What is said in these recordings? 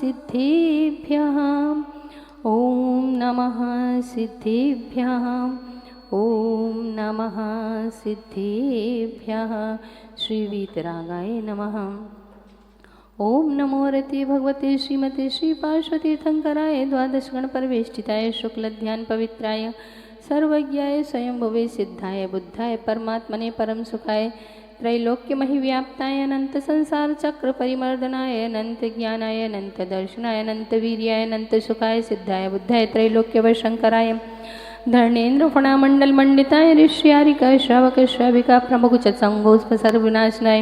सिद्धेभ्यः ॐ नमः सिद्धेभ्यः ॐ नमः सिद्धेभ्यः। श्री वीतरागाय नमः। ओम नमो रते भगवते श्रीमते श्री पार्श्वती तीर्थंकराय द्वादश गण परिवेष्टिताय शुक्ल ध्यान पवित्राय सर्वज्ञाय स्वयंभुवे सिद्धाय बुद्धाय परमात्मने परम सुखाय त्रैलोक्य महिव्याप्ताय अनंत संसार चक्र परिमर्दनाय अनंत ज्ञानाय अनंत दर्शनाय अनंत वीर्याय अनंत सुखाय सिद्धाय बुद्धाय त्रैलोक्य वशंकराय धर्णेन्द्र फणामंडल मंडिताय ऋष्यारिका श्रावक श्राविका प्रमुख संगोस्प सर्वविनाशनाय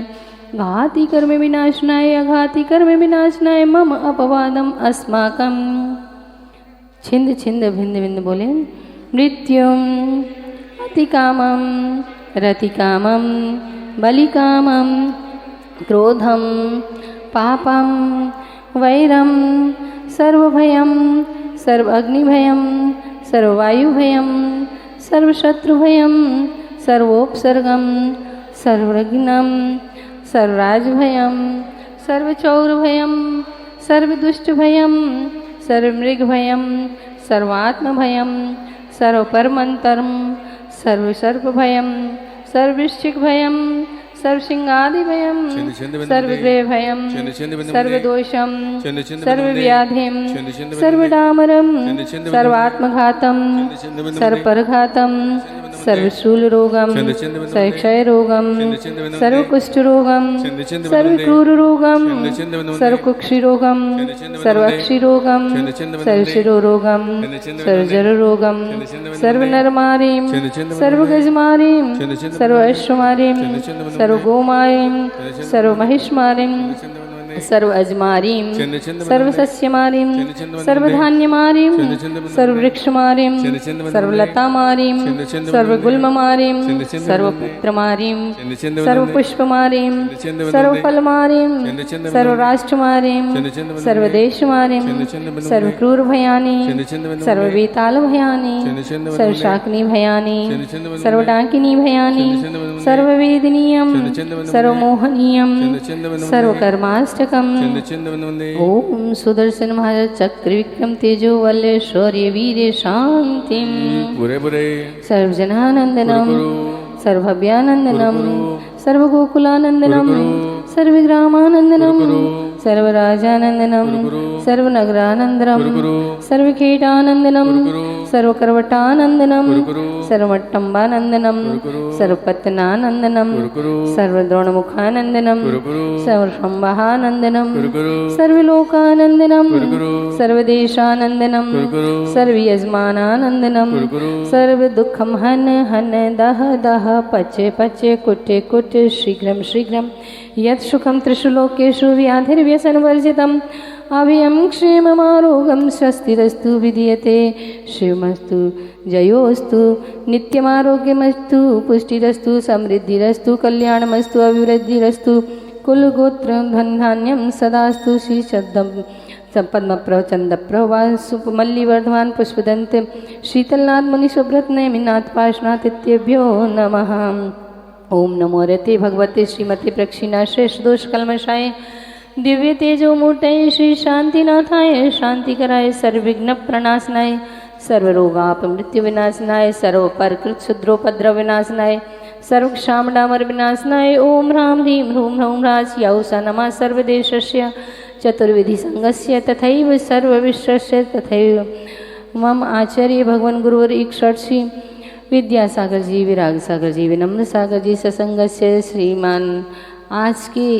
घाती कर्म विनाशनाय अघाती कर्म विनाशनाय मम अपवादम अस्माकं। छिंद छिंद भिंद भिंद बोले। मृत्युम अतिकामम रतिकामम बलिकामम क्रोधम पापम वैरम सर्वभयम सर्वाग्निभयम सर्ववायुभयम सर्वशत्रुभयम सर्वोपसर्गम सर्वज्ञम सर्वराजभयम सर्वचौरभयम सर्वदुष्टभयम सर्वमृगभयम सर्वात्मभयम सर्वपरमंतरम सर्वसर्पभयम सर्ववृश्चिकभयम सर्वसिंहादिभयम सर्वगृहभयम सर्वदोषम सर्वव्याधिम सर्वडामरम सर्वात्मघातम सर्वपरघातम सर्वशूलरोगम सर्वक्षयरोगम सर्वकुष्ठरोगम सर्वक्रूररोगम सर्वकुक्षिरोगम सर्वक्षिरोगम सर्वशिरोरोगम सर्वजररोगम सर्वनरमारीं सर्वगजमारीं सर्वअश्वमारीं सर्वगोमारीं सर्वमहिषमारीं सर्वअजमारीं सर्वसस्यमारीं सर्वधान्यमारीं सर्ववृक्षमारीं सर्वलतामारीं सर्वगुल्ममारीं सर्वपुत्रमारीं सर्वपुष्पमारीं सर्वफलमारीं सर्वराष्ट्रमारीं सर्वदेशमारीं सर्वक्रूरभयानि सर्ववेतालभयानि सर्वशाकिनीभयानि सर्वडाकिनीभयानि सर्ववेदनीयं सर्वमोहनीयं सर्वकर्माष्ट ओम सुदर्शन महाराज चक्र विक्रम तेजो वल्ले शौर्य वीर शांति सर्वजनानंदनम सर्वभव्यानंदनम सर्वगोकुलानंदनम सर्वग्रामानंदनम सर्वराजानंदनम सर्वनगरानंदनम सर्वखेटानंदनम सर्वकरवटानंदनम सर्वमट्टंबानंदनम सर्वपत्तनानंदनम सर्वद्रोणमुखानंदनम सर्वशंभहानंदनम सर्वलोकानंदनम सर्वदेशानंदनम सर्वयजमानानंदनम सर्वदुःखम हन हन दह दह पचे पचे कुटे कुटे शीघ्रं शीघ्रं यत् सुखं त्रिषु लोकेषु व्याधिर्व्यसनवर्जितम् अभयं क्षेममारोगं स्वस्तिरस्तु विधीयते शिवमस्तु जयोस्तु नित्यमारोग्यमस्तु पुष्टिरस्तु समृद्धिरस्तु कल्याणमस्तु अभिवृद्धिरस्तु कुलगोत्र धनधान्यं सदास्तु श्रीशब्दं पद्मप्रचन्दप्रवासुपमल्लिवर्धमान पुष्पदन्त शीतलनाथ मुनिशुभ्रत नैमिनाथ पार्श्वनाथ इत्येभ्यो नमः। ओम नमो रते भगवते श्रीमती प्रक्षिणा श्रेष्ठ दोष कलमशाय दिव्य तेजो मूर्तये श्री शांतिनाथाय शांतिकराय सर्वविघ्न प्रणाशनाय सर्वरोगाप मृत्यु विनाशनाय सर्वपरकृत क्षुद्रोपद्रव विनाशनाय सर्वक्षामडामर विनाशनाय ओम ह्रां ह्रीं ह्रूं ह्रौं ह्रां यौसा नमः सर्वदेशस्य चतुर्विधि संगस्य तथैव सर्वविश्वस्य तथैव मम आचार्य भगवान गुरुवर ईक्षर्षि विद्यासागर जी विराग सागर जी विनम्र सागर जी सत्संगस्य श्रीमान आज की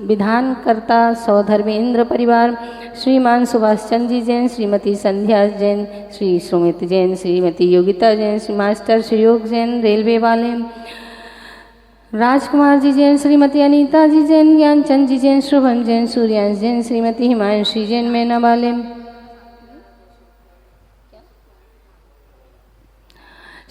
विधानकर्ता सौधर्मेंद्र परिवार श्रीमान सुभाष चंद्र जी जैन श्रीमती संध्या जैन श्री सुमित जैन श्रीमती योगिता जैन श्री मास्टर श्रीयोग जैन रेलवे वाले राजकुमार जी जैन श्रीमती अनीता जी जैन ज्ञानचंद जी जैन शुभम जैन सूर्यांश जैन श्रीमती हिमांशी जैन मैना वाले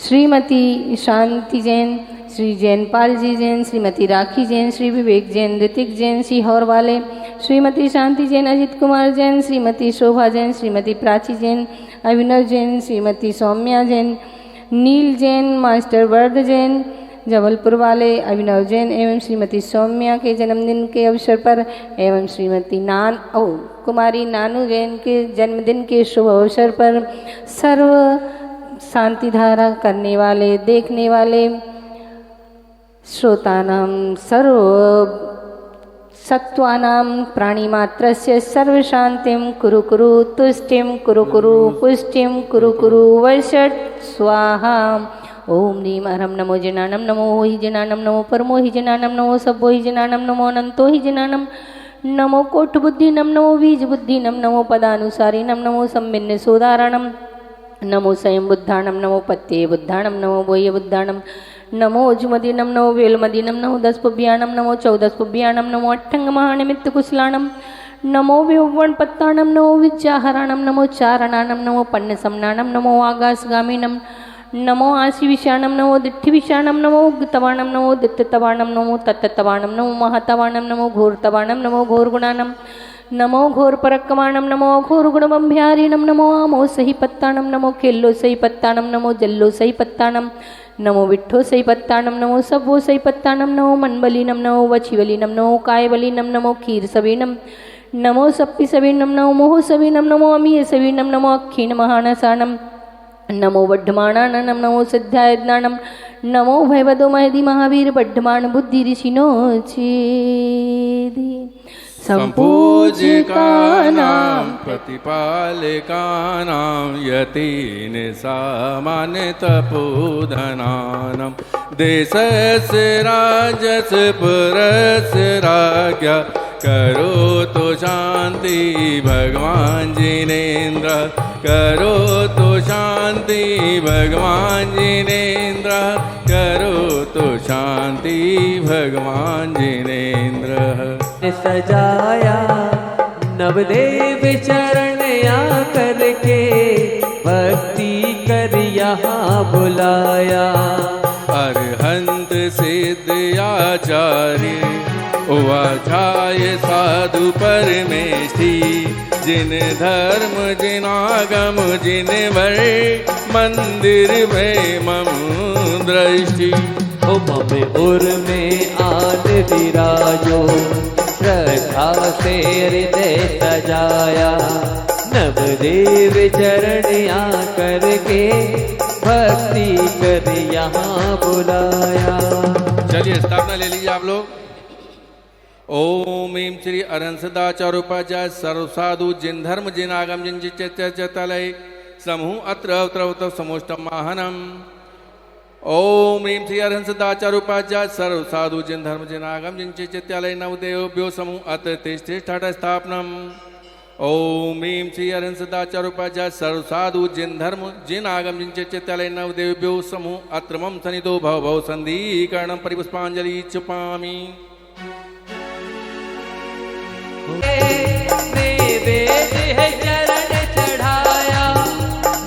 श्रीमती शांति जैन श्री जैनपाल जी जैन श्रीमती राखी जैन श्री विवेक जैन ऋतिक जैन सीहोर वाले श्रीमती शांति जैन अजित कुमार जैन श्रीमती शोभा जैन श्रीमती प्राची जैन अभिनव जैन श्रीमती सौम्या जैन नील जैन मास्टर वर्ध जैन जबलपुर वाले अभिनव जैन एवं श्रीमती सौम्या के जन्मदिन के अवसर पर एवं श्रीमती कुमारी नानू जैन के जन्मदिन के शुभ अवसर पर सर्व शांति धारा करने वाले देखने वाले श्रोतानां सर्व सत्वानां प्राणिमात्रस्य सर्वशान्तिं कुरु कुरु तुष्टिं कुरु कुरु पुष्टिं कुरु कुरु वर्षट् स्वाहा। ओम ह्रीं अरहं नमो जनानं नमो हि जनानं नमो परमो हि जनानं नमो सब्बो हि जनानं नमो अनंतो हि जनानं नमो कोटबुद्धिनं नमो बीजबुद्धिनं नमो पदानुसारिणं नमो सम्मिन्न सोदारणं नमो स्वयं बुद्धाणं नमो पत्ये बुद्धाणं नमो बोह्य बुद्धाणं नमो जुमदीनं नमो वेलमदीनं नमो दशपुभ्याणं नमो चौदशपुभ्याणं नमो अट्टङ्गमहानिमित्तकुशलाणं नमो विवणपत्ताणं नमो विद्याहराणं नमो चारणाणं नमो पन्नसमनाणं नमो आकाशगामिनं नमो आशिविषाणं नमो दिट्ठिविषाणं नमो उग्तवाणं नमो दित्तवाणं नमो तत्तवाणं नमो महतवाणं नमो घोरतवाणं नमो घोरगुणानं नमो घोरपरक्कमाणं नमो घोरगुणबंभ्यारिणं नमो आमोसहिपत्ताणं नमो केल्लोसहिपत्ताणं नमो जल्लोसहिपत्ताणं नमो विट्ठोसहिपत्ताणं नमो सब्बोसहिपत्ताणं नमो मनबलिनं नमो वचिवलिनं नमो कायबलिनं नमो क्षीरसविनं नमो सप्पिसविनं नमो मोहसविनं नमो अमीयसविनं नमो अक्षीणमहानसानं नमो वड्ढमाणानं नमो सिद्धायज्ञानं नमो भयवदो महदि महावीर वड्ढमाण बुद्धि ऋषिनो चेदि संपूजिकानां प्रतिपालिकानां यतीन सामान्य तपोधनानां देशस्य राजस्य पुरस्य राज्ञा करोतु शांति भगवान जिनेन्द्र करोतु शांति भगवान जिनेन्द्र करोतु शांति भगवान जिनेन्द्र। सजाया नवदेव चरण आकर के भक्ति कर यहाँ बुलाया अरहंत सिद्ध आचार्य उवाचार्य साधु परमेष्ठि जिन धर्म जिन आगम जिन वर मंदिर में मम दृष्टि मम उर में आन विराजो श्रद्धा से हृदय सजाया नवदेव चरण आकर के भक्ति कर यहाँ बुलाया। चलिए स्थापना ले लीजिए आप लोग। ओम ह्रीं श्री अरहं सदाचार्योपाध्याय सर्व साधु जिन धर्म जिन आगम जिन चित्तलय समूह अत्र अवत्र समोष्टम माहनम। ओम ह्रीं श्री अरहं सदाचार्योपाध्याय सर्व साधु जिन धर्म जिन आगम जिन चित्तलय नवदेवभ्यो समूह अत्र तिष्ठिष्ठा स्थापनम। ओम ह्रीं श्री अरहं सदाचार्योपाध्याय सर्व साधु जिन धर्म जिन आगम जिन चित्तलय नवदेवभ्यो समूह अत्र मम सन्निधो भव भव संधीकरणं परिपुष्पांजलि क्षिपामि। चरण चढ़ाया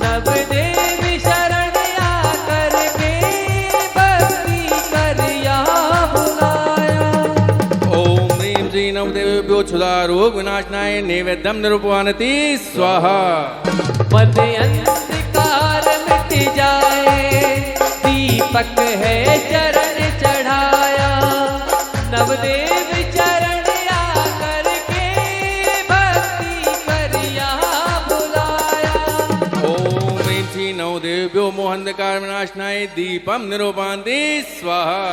नवदेव शरण आकर के भक्ति कर यहाँ बुलाया। ओम ह्रीं श्री नवदेवेभ्यो क्षुधा रोग विनाशनाय नैवेद्यं निरूपवानति स्वाहा। मन अंधकार मिट जाए दीपक है चरण चढ़ाया नवदेव चरण आकर के भक्ति कर यहाँ बुलाया। ओम ह्रीं श्री नवदेवेभ्यो मोहांधकार विनाशनाय दीपं निरूपन्ति स्वाहा।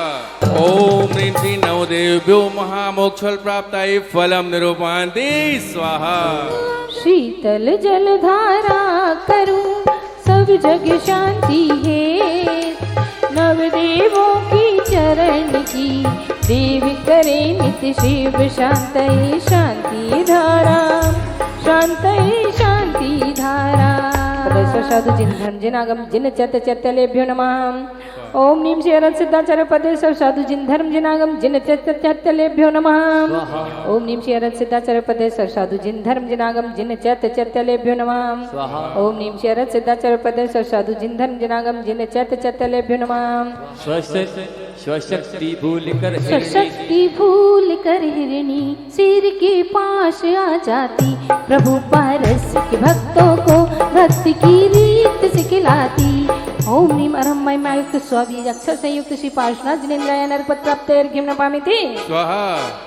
ओम ह्रीं श्री नवदेवेभ्यो महामोक्षफल प्राप्ताय फलं निरूपन्ति स्वाहा। शीतल जलधारा करूं सब जग शांति है नवदेवों की चरण की देव करे नित्य शिव शांतये शांति धारा शांतये शांति धारा। साधु जिन धर्म जिन आगम जिन चैत्यलेभ्यो नमः। ओम ह्रीं श्री अरहं सिद्धाचार्य पदे साधु जिन धर्म जिन आगम जिन चैत्यलेभ्यो नमः। ओम ह्रीं श्री अरहं सिद्धाचार्य पदे साधु जिन धर्म जिन आगम जिन चैत्यलेभ्यो नमः। ओम ह्रीं श्री अरहं सिद्धाचार्य पदे साधु जिन धर्म जिन आगम जिन चैत्यलेभ्यो नमः। स्वशक्ति भूल कर हिरणी सिर के पास आ जाती प्रभु पारस के भक्तों को भक्ति की रीत सिखलाती ओम ह्रीम अरहम महिमायुक्त स्वबीज अक्षर संयुक्त श्री पार्श्वनाथ जिनेन्द्राय नरपत प्राप्त अर्घ्यम न पामिति स्वाहा।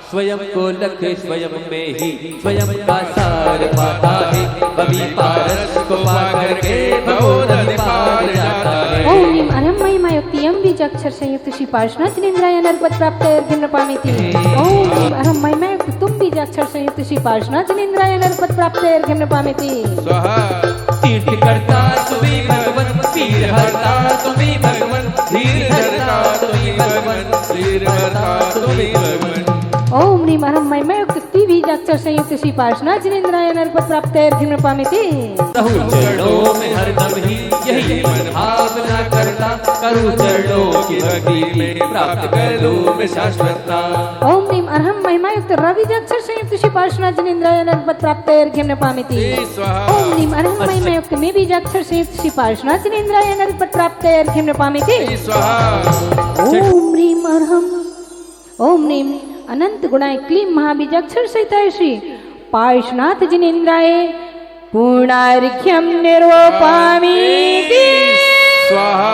स्वयं को लख स्वयं में ही स्वयं का सार पाता है, कभी पारस को पाकर के भवोदधि पार जाता है। ओम ह्रीम अरहम महिमायुक्त यम बीज अक्षर संयुक्त श्री पार्श्वनाथ जिनेन्द्राय नरपत प्राप्त अर्घ्यम न पामिति ओम ह्रीम अरहम महिमायुक्त तुम बीज अक्षर संयुक्त श्री पार्श्वनाथ जिनेन्द्राय नरपत प्राप्त अर्घ्यम न पामिति स्वाहा। तीर्थ करता तुम्ही भगवन, पीर हरता तुम्ही भगवन, धीर धरता तुम्ही भगवन, तीर हरता तुम्ही भगवन। ओम ह्रीम अरहम महिमायुक्त द्विबीज अक्षर संयुक्त श्री पार्श्वनाथ जिनेन्द्राय नरपत प्राप्त अर्घ्यम न पामिति रहु चरणों में हरदम ही यही मन भावना करता, करु चरणों की भक्ति में प्राप्त कर लूं मैं शाश्वतता। ओम ह्रीम अरहम महिमायुक्त रविज अक्षर संयुक्त श्री पार्श्वनाथ जिनेन्द्राय नरपत प्राप्त अर्घ्यम न पामिति स्वाहा। ओम ह्रीम अरहम महिमायुक्त मे बीज अक्षर संयुक्त श्री पार्श्वनाथ जिनेन्द्राय नरपत प्राप्त अर्घ्यम न पामिति स्वाहा। ओम ह्रीम अरहम ओम ह्रीम अनंत गुणाय क्लीम महाबीज अक्षर सहित श्री पार्श्वनाथ जिनेन्द्राय पूर्णार्घ्यम निर्वपामिति स्वाहा।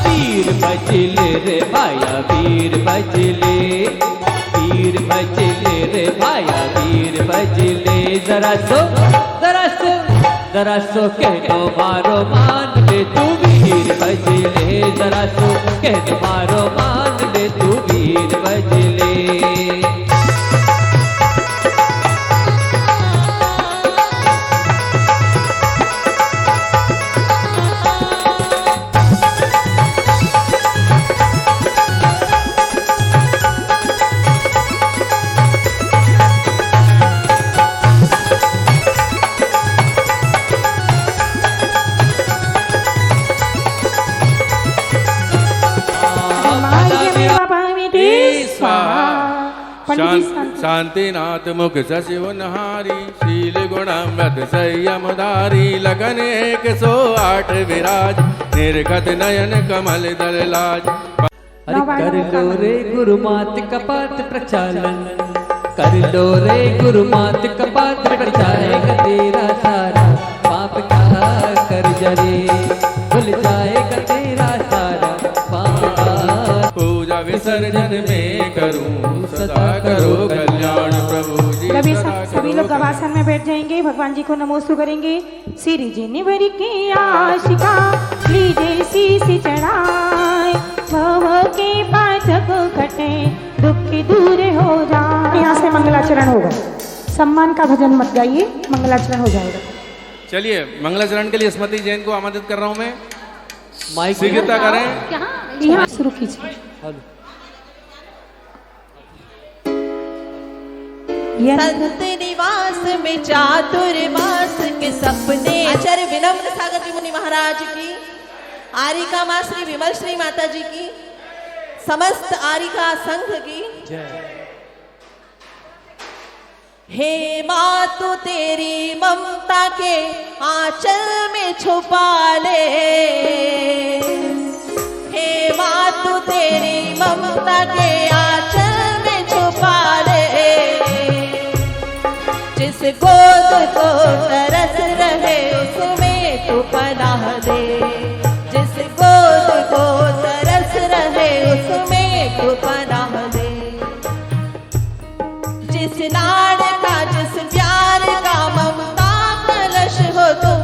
पीर बजले रे भाया पीर बजले, पीर बजले रे भाया पीर बजले। जरा सो जरा सो कह दो मारो मान ले तू वीर बजले, जरा सो कह दो मारो मान ले तू वीर बजले। शांतिनाथ मुख सशिव नहारी, शील गुणमत संयम धारी, लगन एक 108 विराज, निर्खत नयन कमल दल लाज। अरे कर लो रे गुरुमात कपात प्रचालन, कर लो रे गुरुमात कपात प्रचाएगा तेरा सारा पाप का कर जरे, भूल जाएगा तेरा सारा पाप का। पूजा विसर्जन में करूं सदा करो कल्याण प्रभु जी। सभी लोग गवासन में बैठ जाएंगे, भगवान जी को नमोस्तु करेंगे। सिर जिनवर की आशिका लीजिए शीश चढ़ाए, भव के पातक कटे दुख दूर हो जाए। यहाँ से मंगलाचरण होगा, सम्मान का भजन मत गाइए, मंगलाचरण हो जाएगा। चलिए मंगलाचरण के लिए स्मृति जैन को आमंत्रित कर रहा हूं मैं। माइक शीघ्रता करें। यहाँ शुरू कीजिए। संत निवास में चातुर्मास के सपने। आचार्य विनम्र सागर जी मुनि महाराज की, आरिका माँ श्री विमल श्री माता जी की, समस्त आरिका संघ की। हे माँ तू तेरी ममता के आंचल में छुपा ले, हे माँ तू तेरी ममता के आंचल में छुपा ले। जिस गोद को तरस रहे उसमें तू पनाह दे, जिस गोद को तरस रहे उसमें तू पनाह दे। जिस लाड़ का जिस प्यार का ममता कलश हो तुम,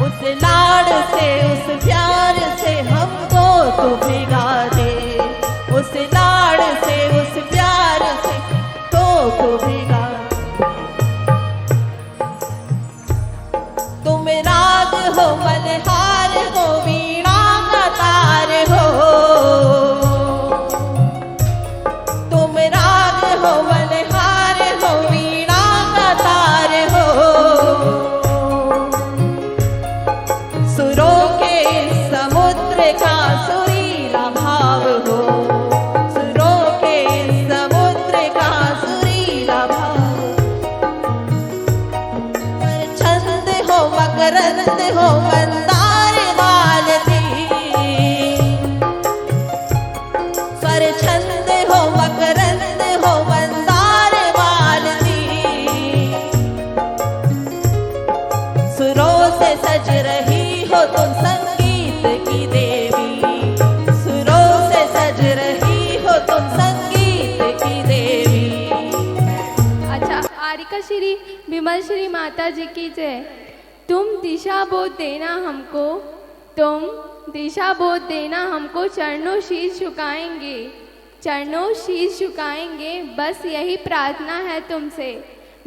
उस लाड़ से उस प्यार से हमको तू भिगा दे, उस लाड़ से उस प्यार से तो भिगा। तुम राग हो मल्हार हो वीणा का तार हो, तुम राग हो मल्हार हो वीणा का तार हो। सुरों के समुद्र का सुरीला भाव हो, सुरों के समुद्र का सुरीला भाव। पर छंद हो मकरंद हो मंदार मालती, स्वर छंद हो मकरंद हो मंदार मालती। श्री विमल श्री माता जी की जय। तुम दिशा बोध देना हमको, तुम दिशा बोध देना हमको, चरणों शीश झुकाएंगे, चरणों शीश झुकाएंगे। बस यही प्रार्थना है तुमसे,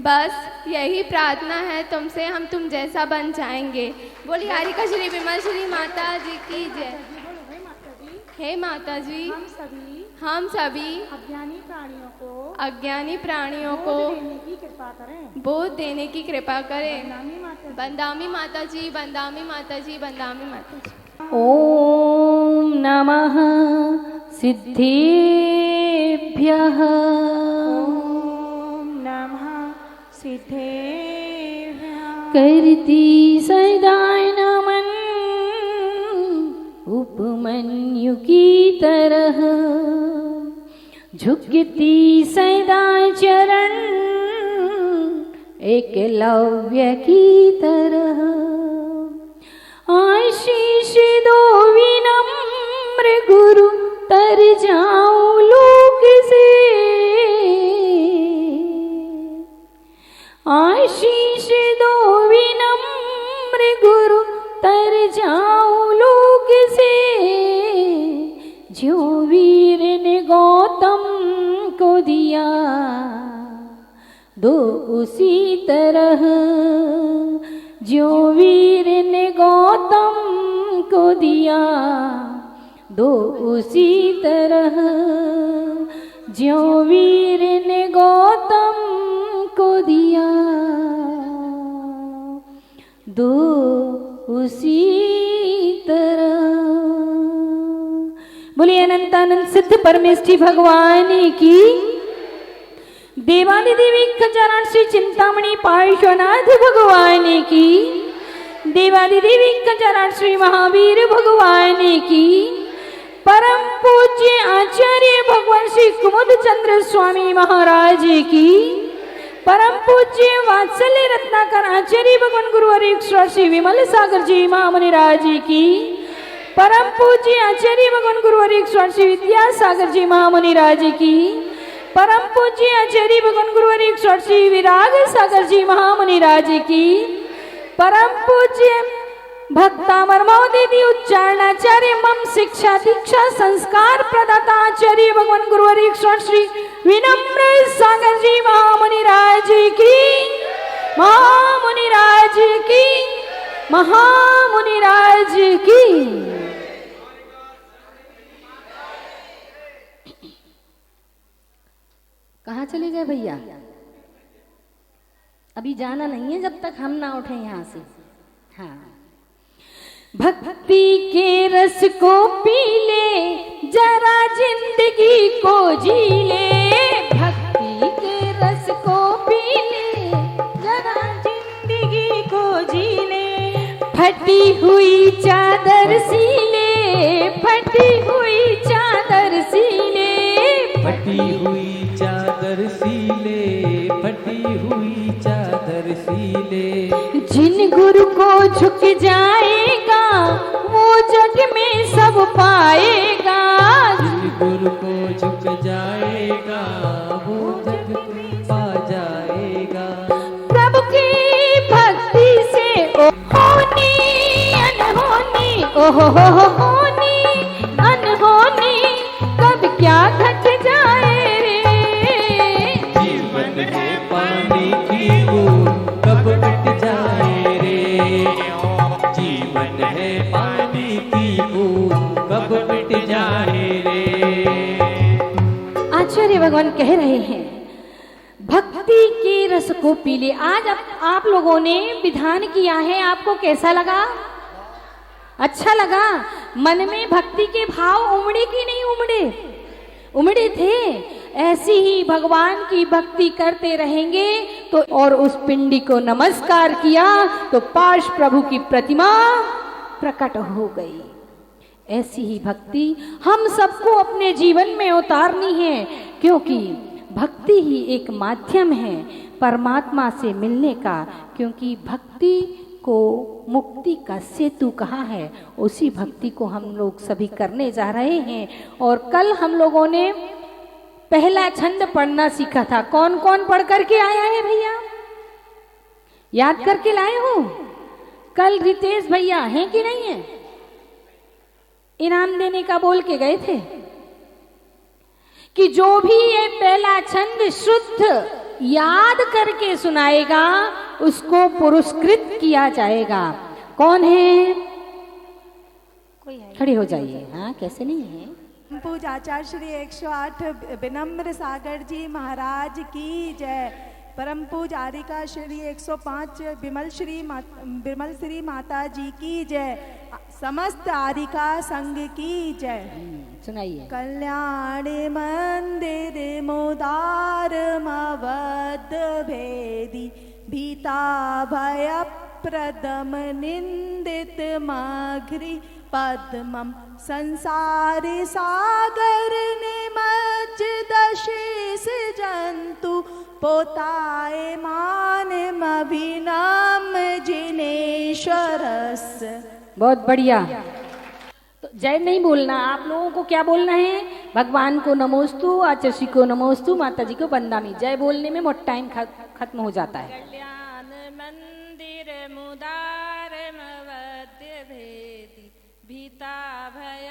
बस यही प्रार्थना है तुमसे, हम तुम जैसा बन जाएंगे। बोलिए हरिका श्री विमल श्री माता जी की जय। हे माता जी, हम सभी अज्ञानी प्राणियों को बोध देने की कृपा करें। बंदामी माता जी, बंदामी माता जी, बंदामी माता जी। ओम नमः सिद्धेभ्यः, ओम नमः सिद्धेभ्यः। करती सदा नमन उपमन्यु की तरह, झुकती सदा चरण एकलव्य की तरह। आशीष दो विनम्र गुरु, तर जाऊं लोक से। आशीष दो विनम्र गुरु, तर जाऊं लोक से। जो वीर ने गौतम को दिया, दो उसी तरह। जो वीर ने गौतम को दिया, दो उसी तरह। जो वीर ने गौतम को दिया, दो उसी तरह। बोलिए अनंतानंद सिद्ध परमेष्ठी भगवान की। देवादि देवी खजाना श्री चिंतामणि पार्श्वनाथ भगवान की। देवादि देवी खजाना श्री महावीर भगवान की। परम पूज्य आचार्य भगवान श्री कुमुद चंद्र स्वामी महाराज की। परम पूज्य वात्सल्य रत्नाकर आचार्य भगवान गुरुवर श्री विमल सागर जी महामुनिराज की। परम पूज्य आचार्य भगवान गुरुवर श्री विद्यासागर जी महामुनिराज की। परम पूज्य आचार्य भगवान गुरुवर श्री विराग सागर जी महामुनिराज की। परम पूज्य भक्तामर्मोदिति उच्चारणाचार्य मम शिक्षा दीक्षा संस्कार प्रदाता आचार्य भगवान गुरुवर श्री विनम्र सागर जी महामुनिराज की। महामुनिराज की, महामुनिराज की। कहाँ चले गए भैया? अभी जाना नहीं है जब तक हम ना उठे यहाँ से। हाँ, भक्ति के रस को पी ले, जरा जिंदगी को जी ले। भक्ति के रस को पी ले, जरा जिंदगी को जी ले। फटी हुई चादर सी ले, फटी हुई चादर सी ले। फटी हुई चादर सीले, फटी हुई चादर सीले। जिन गुरु को झुक जाएगा, वो जग में सब पाएगा। जिन गुरु को झुक जाएगा, वो जग में पा जाएगा। प्रभु की भक्ति से ओ होनी अनहोनी, ओहो हो होनी अनहोनी, कब क्या घट जाए रे। जीवन में पानी की बूंद कब घट जाए रे। जीवन है पानी की बूंद कब घट जाए रे। आचार्य भगवान कह रहे हैं भक्ति के रस को पी ले। आज आप लोगों ने विधान किया है, आपको कैसा लगा? अच्छा लगा? मन में भक्ति के भाव उमड़े कि नहीं उमड़े? उमड़े थे। ऐसी ही भगवान की भक्ति करते रहेंगे तो, और उस पिंडी को नमस्कार किया तो पार्श प्रभु की प्रतिमा प्रकट हो गई। ऐसी ही भक्ति हम सबको अपने जीवन में उतारनी है, क्योंकि भक्ति ही एक माध्यम है परमात्मा से मिलने का। क्योंकि भक्ति को मुक्ति का सेतु कहा है, उसी भक्ति को हम लोग सभी करने जा रहे हैं। और कल हम लोगों ने पहला छंद पढ़ना सीखा था। कौन कौन पढ़ करके आया है भैया? याद करके लाए हो? कल रितेश भैया हैं कि नहीं है, इनाम देने का बोल के गए थे कि जो भी ये पहला छंद शुद्ध याद करके सुनाएगा उसको पुरस्कृत किया जाएगा। कौन है? कोई है? खड़े हो जाइए। हाँ, कैसे नहीं है? पूज आचार्य श्री 108 विनम्र सागर जी महाराज की जय। परम पूज आरिका श्री 105 विमल श्री माता जी की जय। समस्त आरिका संघ की जय। सुनाइए। कल्याण मंदिर मोदार मवद भेदी भीता भय प्रदम निंदित मघ्रि पद्मम संसार सागर निमज्ज दशेष जंतु पोताय मानम अभिनम जिनेश्वरस। बहुत बढ़िया। तो जय नहीं बोलना, आप लोगों को क्या बोलना है? भगवान को नमोस्तु, आचार्य को नमोस्तु, माता जी को बंदामी। जय बोलने में मोटा टाइम खत्म हो जाता है। कल्याण मंदिर मुदार मवद्य भेदी भीता भय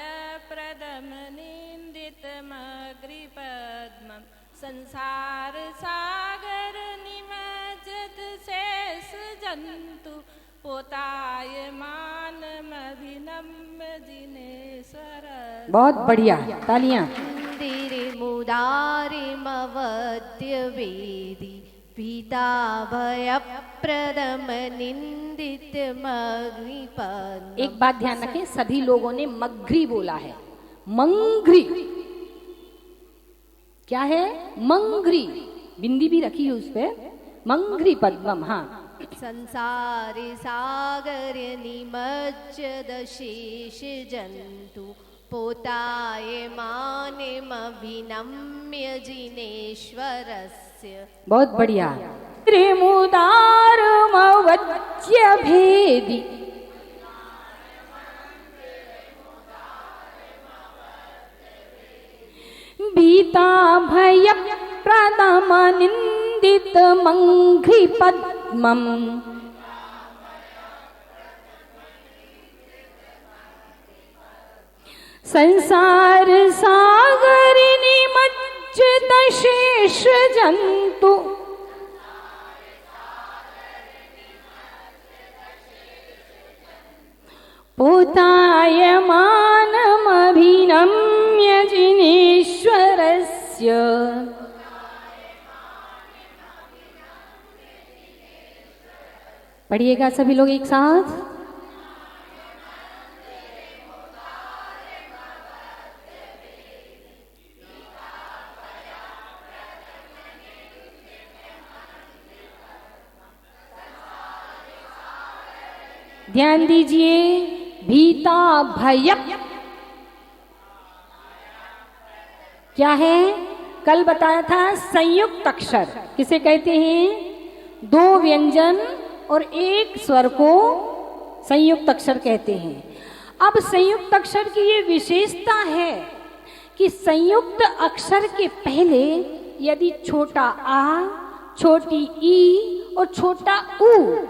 प्रदम निंदित मग्रि पद्मम संसार सागर निमज्जत शेष जंतु पोताय मानम अभिनम्य जिनेश्वर। बहुत बढ़िया, तालियां। मंदिर मुदारि मवद्य वेदी पीता भय प्रदम निंदित मग्रि पद्मम। एक बात ध्यान रखें, सभी लोगों ने मग्री बोला है। मंग्री क्या है? मंग्री, बिंदी भी रखी है उस पे। मंग्री पद्मम। हाँ, संसार सागर निमज्जद शेष जंतु पोताय मानम अभिनम्य जिनेश्वरस्य। बहुत बढ़िया। त्रिमुदार मवच्य भेदी भीता भय प्रदम निंदित मंघ्रि पद्मम संसार सागर निमज्जित शेष जंतु पोताय मानम अभिनम्य जिनेश्वरस्य। पढ़िएगा सभी लोग एक साथ। ध्यान दीजिए, भीता भय क्या है? कल बताया था संयुक्त अक्षर किसे कहते हैं? दो व्यंजन और एक स्वर को संयुक्त अक्षर कहते हैं। अब संयुक्त अक्षर की ये विशेषता है कि संयुक्त अक्षर के पहले यदि छोटा आ, छोटी ई और छोटा उ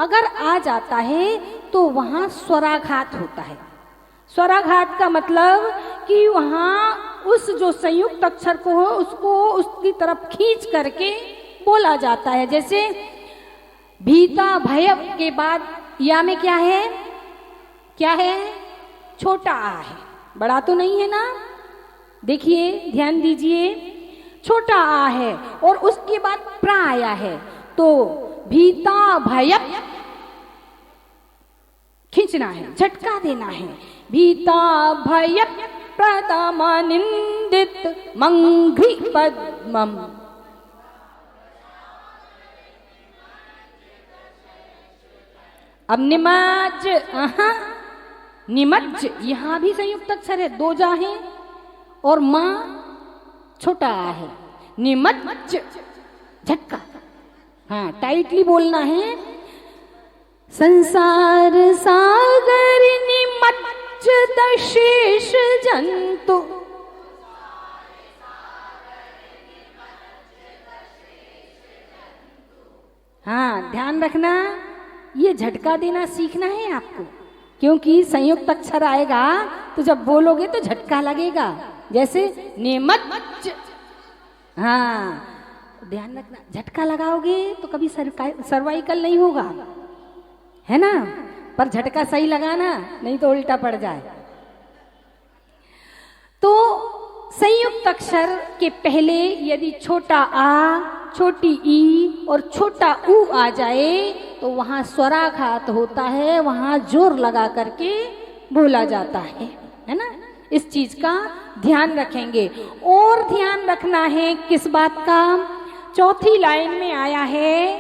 अगर आ जाता है तो वहाँ स्वराघात होता है। स्वराघात का मतलब कि वहाँ उस जो संयुक्त अक्षर को हो उसको उसकी तरफ खींच करके बोला जाता है। जैसे भीता भय के बाद या में क्या है? क्या है? छोटा आ है, बड़ा तो नहीं है ना। देखिए, ध्यान दीजिए, छोटा आ है और उसके बाद प्रा आया है तो भीता भय खींचना है, झटका देना है। भीता भय प्रदम निंदित मंघ्रि पद्मम। अब निमज्ज, निमज्ज यहां भी संयुक्त अक्षर है, दो जा है और मां छोटा आ है। निमज्ज झटका, हाँ टाइटली बोलना है। संसार सागर निमज्जित शेष जंतु, हाँ, ध्यान रखना, ये झटका देना सीखना है आपको, क्योंकि संयुक्त अक्षर आएगा तो जब बोलोगे तो झटका लगेगा, जैसे निमज्ज। हाँ, ध्यान रखना, झटका लगाओगे तो कभी सर्वाइकल नहीं होगा, है ना, पर झटका सही लगाना, नहीं तो उल्टा पड़ जाए। तो संयुक्त अक्षर के पहले यदि छोटा आ, छोटी ई और छोटा ऊ आ जाए तो वहां स्वराघात होता है, वहां जोर लगा करके बोला जाता है ना। इस चीज का ध्यान रखेंगे। और ध्यान रखना है किस बात का, चौथी लाइन में आया है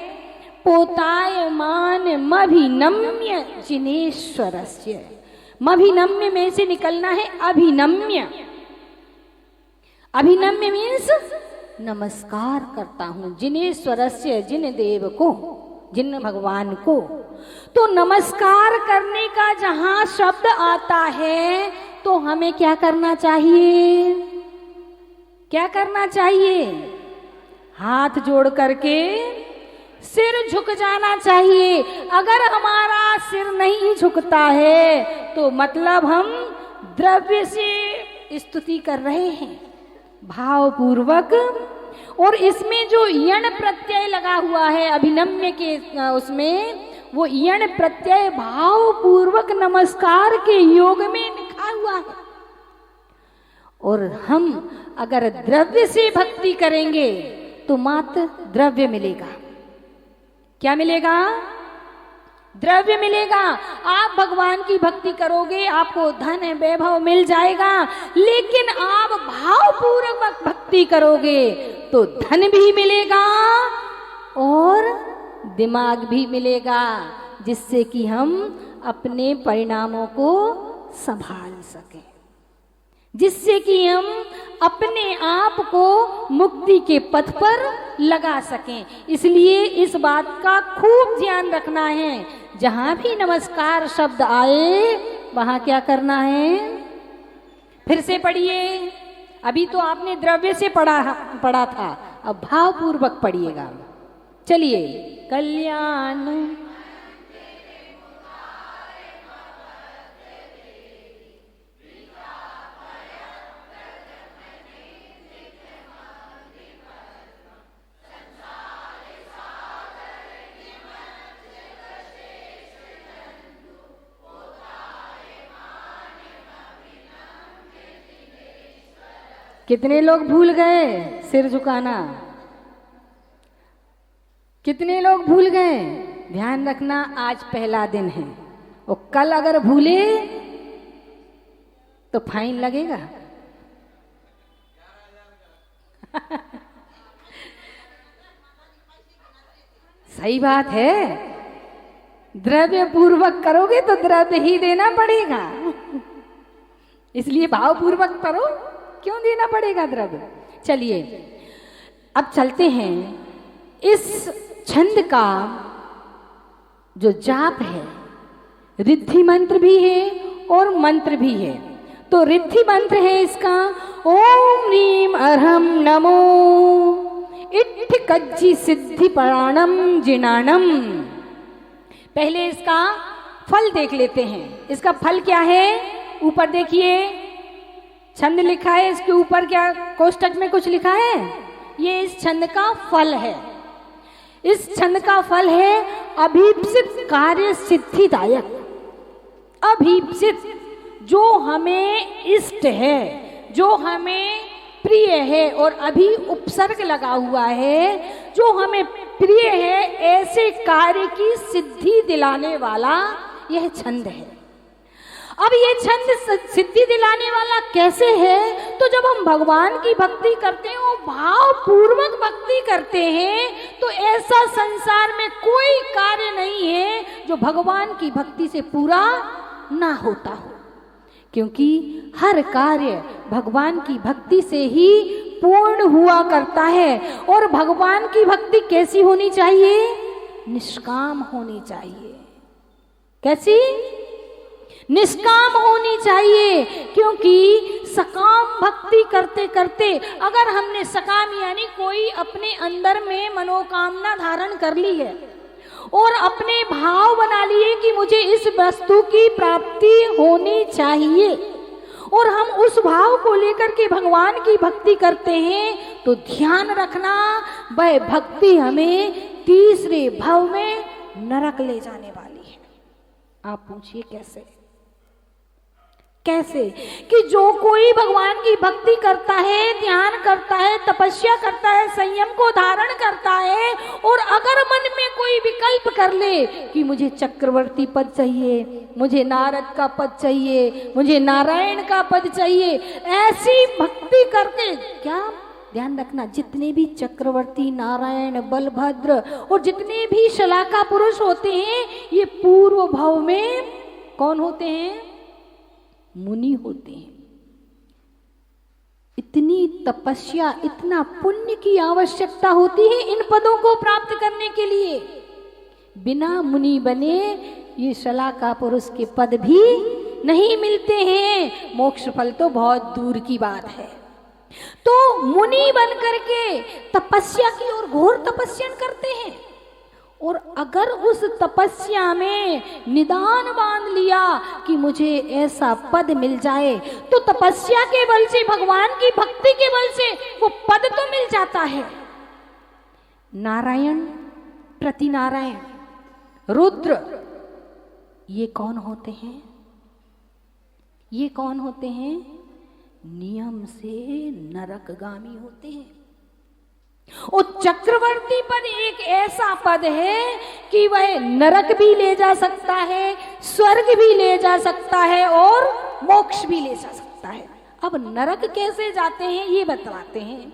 पोतायमान मभिनम्य जिनेश्वरस्य। मभिनम्य में से निकलना है अभिनम्य। अभिनम्य मीन्स नमस्कार करता हूं, जिनेश्वरस्य, जिन देव को, जिन भगवान को। तो नमस्कार करने का जहां शब्द आता है तो हमें क्या करना चाहिए, क्या करना चाहिए, हाथ जोड़ करके सिर झुक जाना चाहिए। अगर हमारा सिर नहीं झुकता है तो मतलब हम द्रव्य से स्तुति कर रहे हैं भावपूर्वक। और इसमें जो यण प्रत्यय लगा हुआ है अभिनम्य के उसमें, वो यण प्रत्यय भावपूर्वक नमस्कार के योग में लिखा हुआ है। और हम अगर द्रव्य से भक्ति करेंगे तो मात्र द्रव्य मिलेगा। क्या मिलेगा, द्रव्य मिलेगा। आप भगवान की भक्ति करोगे, आपको धन वैभव मिल जाएगा, लेकिन आप भावपूर्वक भक्ति करोगे तो धन भी मिलेगा और दिमाग भी मिलेगा, जिससे कि हम अपने परिणामों को संभाल सकें, जिससे कि हम अपने आप को मुक्ति के पथ पर लगा सकें। इसलिए इस बात का खूब ध्यान रखना है, जहां भी नमस्कार शब्द आए वहां क्या करना है। फिर से पढ़िए, अभी तो आपने द्रव्य से पढ़ा था, अब भावपूर्वक पढ़िएगा। चलिए, कल्याण कितने लोग भूल गए सिर झुकाना, कितने लोग भूल गए। ध्यान रखना, आज पहला दिन है और कल अगर भूले तो फाइन लगेगा। सही बात है, द्रव्य पूर्वक करोगे तो द्रव्य ही देना पड़ेगा, इसलिए भाव पूर्वक करो, क्यों देना पड़ेगा द्रव्य। चलिए अब चलते हैं, इस छंद का जो जाप है रिद्धि मंत्र भी है और मंत्र भी है। तो रिद्धि मंत्र है इसका ओम ह्रीम अरहम नमो इट्ठ कज्जी सिद्धि पराणम जिनाणम। पहले इसका फल देख लेते हैं। इसका फल क्या है, ऊपर देखिए छंद लिखा है, इसके ऊपर क्या कोष्टक में कुछ लिखा है, ये इस छंद का फल है। इस छंद का फल है अभीप्सित कार्य सिद्धिदायक। अभीप्सित, जो हमें इष्ट है, जो हमें प्रिय है, और अभी उपसर्ग लगा हुआ है, जो हमें प्रिय है, ऐसे कार्य की सिद्धि दिलाने वाला यह छंद है। अब ये छंद सिद्धि दिलाने वाला कैसे है, तो जब हम भगवान की भक्ति करते हैं, वो भाव पूर्वक भक्ति करते हैं, तो ऐसा संसार में कोई कार्य नहीं है जो भगवान की भक्ति से पूरा ना होता हो, क्योंकि हर कार्य भगवान की भक्ति से ही पूर्ण हुआ करता है। और भगवान की भक्ति कैसी होनी चाहिए, निष्काम होनी चाहिए। कैसी, निष्काम होनी चाहिए, क्योंकि सकाम भक्ति करते करते अगर हमने सकाम यानी कोई अपने अंदर में मनोकामना धारण कर ली है, और अपने भाव बना लिए कि मुझे इस वस्तु की प्राप्ति होनी चाहिए, और हम उस भाव को लेकर के भगवान की भक्ति करते हैं, तो ध्यान रखना वह भक्ति हमें तीसरे भाव में नरक ले जाने वाली है। आप पूछिए कैसे? कैसे? कि जो कोई भगवान की भक्ति करता है, ध्यान करता है, तपस्या करता है, संयम को धारण करता है, और अगर मन में कोई विकल्प कर ले कि मुझे चक्रवर्ती पद चाहिए, मुझे नारद का पद चाहिए, मुझे नारायण का पद चाहिए, ऐसी भक्ति करके, क्या ध्यान रखना, जितने भी चक्रवर्ती, नारायण, बलभद्र और जितने भी शलाका पुरुष होते हैं, ये पूर्व भाव में कौन होते हैं? मुनि होते हैं। इतनी तपस्या, इतना पुण्य की आवश्यकता होती है इन पदों को प्राप्त करने के लिए। बिना मुनि बने ये शलाका पुरुष के पद भी नहीं मिलते हैं। मोक्ष फल तो बहुत दूर की बात है। तो मुनि बन करके तपस्या की और घोर तपस्या करते हैं, और अगर उस तपस्या में निदान बांध लिया कि मुझे ऐसा पद मिल जाए, तो तपस्या के बल से, भगवान की भक्ति के बल से वो पद तो मिल जाता है। नारायण, प्रतिनारायण, रुद्र, ये कौन होते हैं? ये कौन होते हैं? नियम से नरकगामी होते हैं। और चक्रवर्ती पद एक ऐसा पद है कि वह नरक भी ले जा सकता है, स्वर्ग भी ले जा सकता है और मोक्ष भी ले जा सकता है। अब नरक कैसे जाते हैं ये बतलाते हैं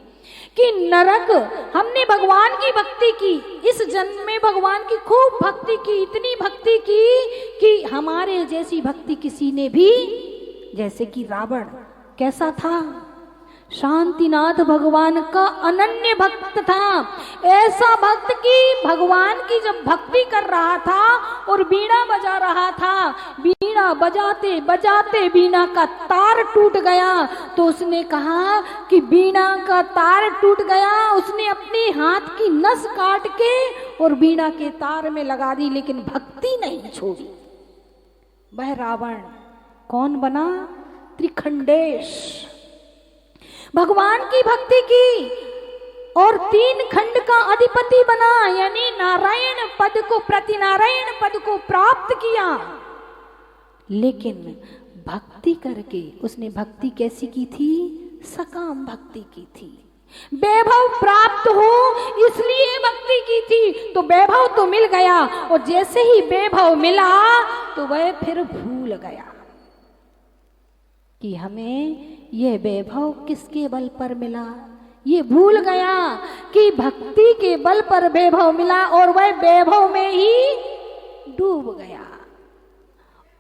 कि नरक, हमने भगवान की भक्ति की, इस जन्म में भगवान की खूब भक्ति की, इतनी भक्ति की कि हमारे जैसी भक्ति किसी ने भी, जैसे कि रावण कैसा था? शांतिनाथ भगवान का अनन्य भक्त था। ऐसा भक्त कि भगवान की जब भक्ति कर रहा था और बीड़ा बजा रहा था, बीड़ा बजाते बजाते बीड़ा का तार टूट गया, तो उसने कहा कि बीड़ा का तार टूट गया। उसने अपने हाथ की नस काट के और बीड़ा के तार में लगा दी, लेकिन भक्ति नहीं छोड़ी। वह रावण कौन बना? त्रिखंडेश। भगवान की भक्ति की और 3 खंड का अधिपति बना, यानी नारायण पद को, प्रतिनारायण पद को प्राप्त किया। लेकिन भक्ति करके उसने भक्ति कैसी की थी? सकाम भक्ति की थी। वैभव प्राप्त हो इसलिए भक्ति की थी, तो वैभव तो मिल गया, और जैसे ही वैभव मिला तो वह फिर भूल गया कि हमें यह वैभव किसके बल पर मिला। ये भूल गया कि भक्ति के बल पर वैभव मिला, और वह वैभव में ही डूब गया।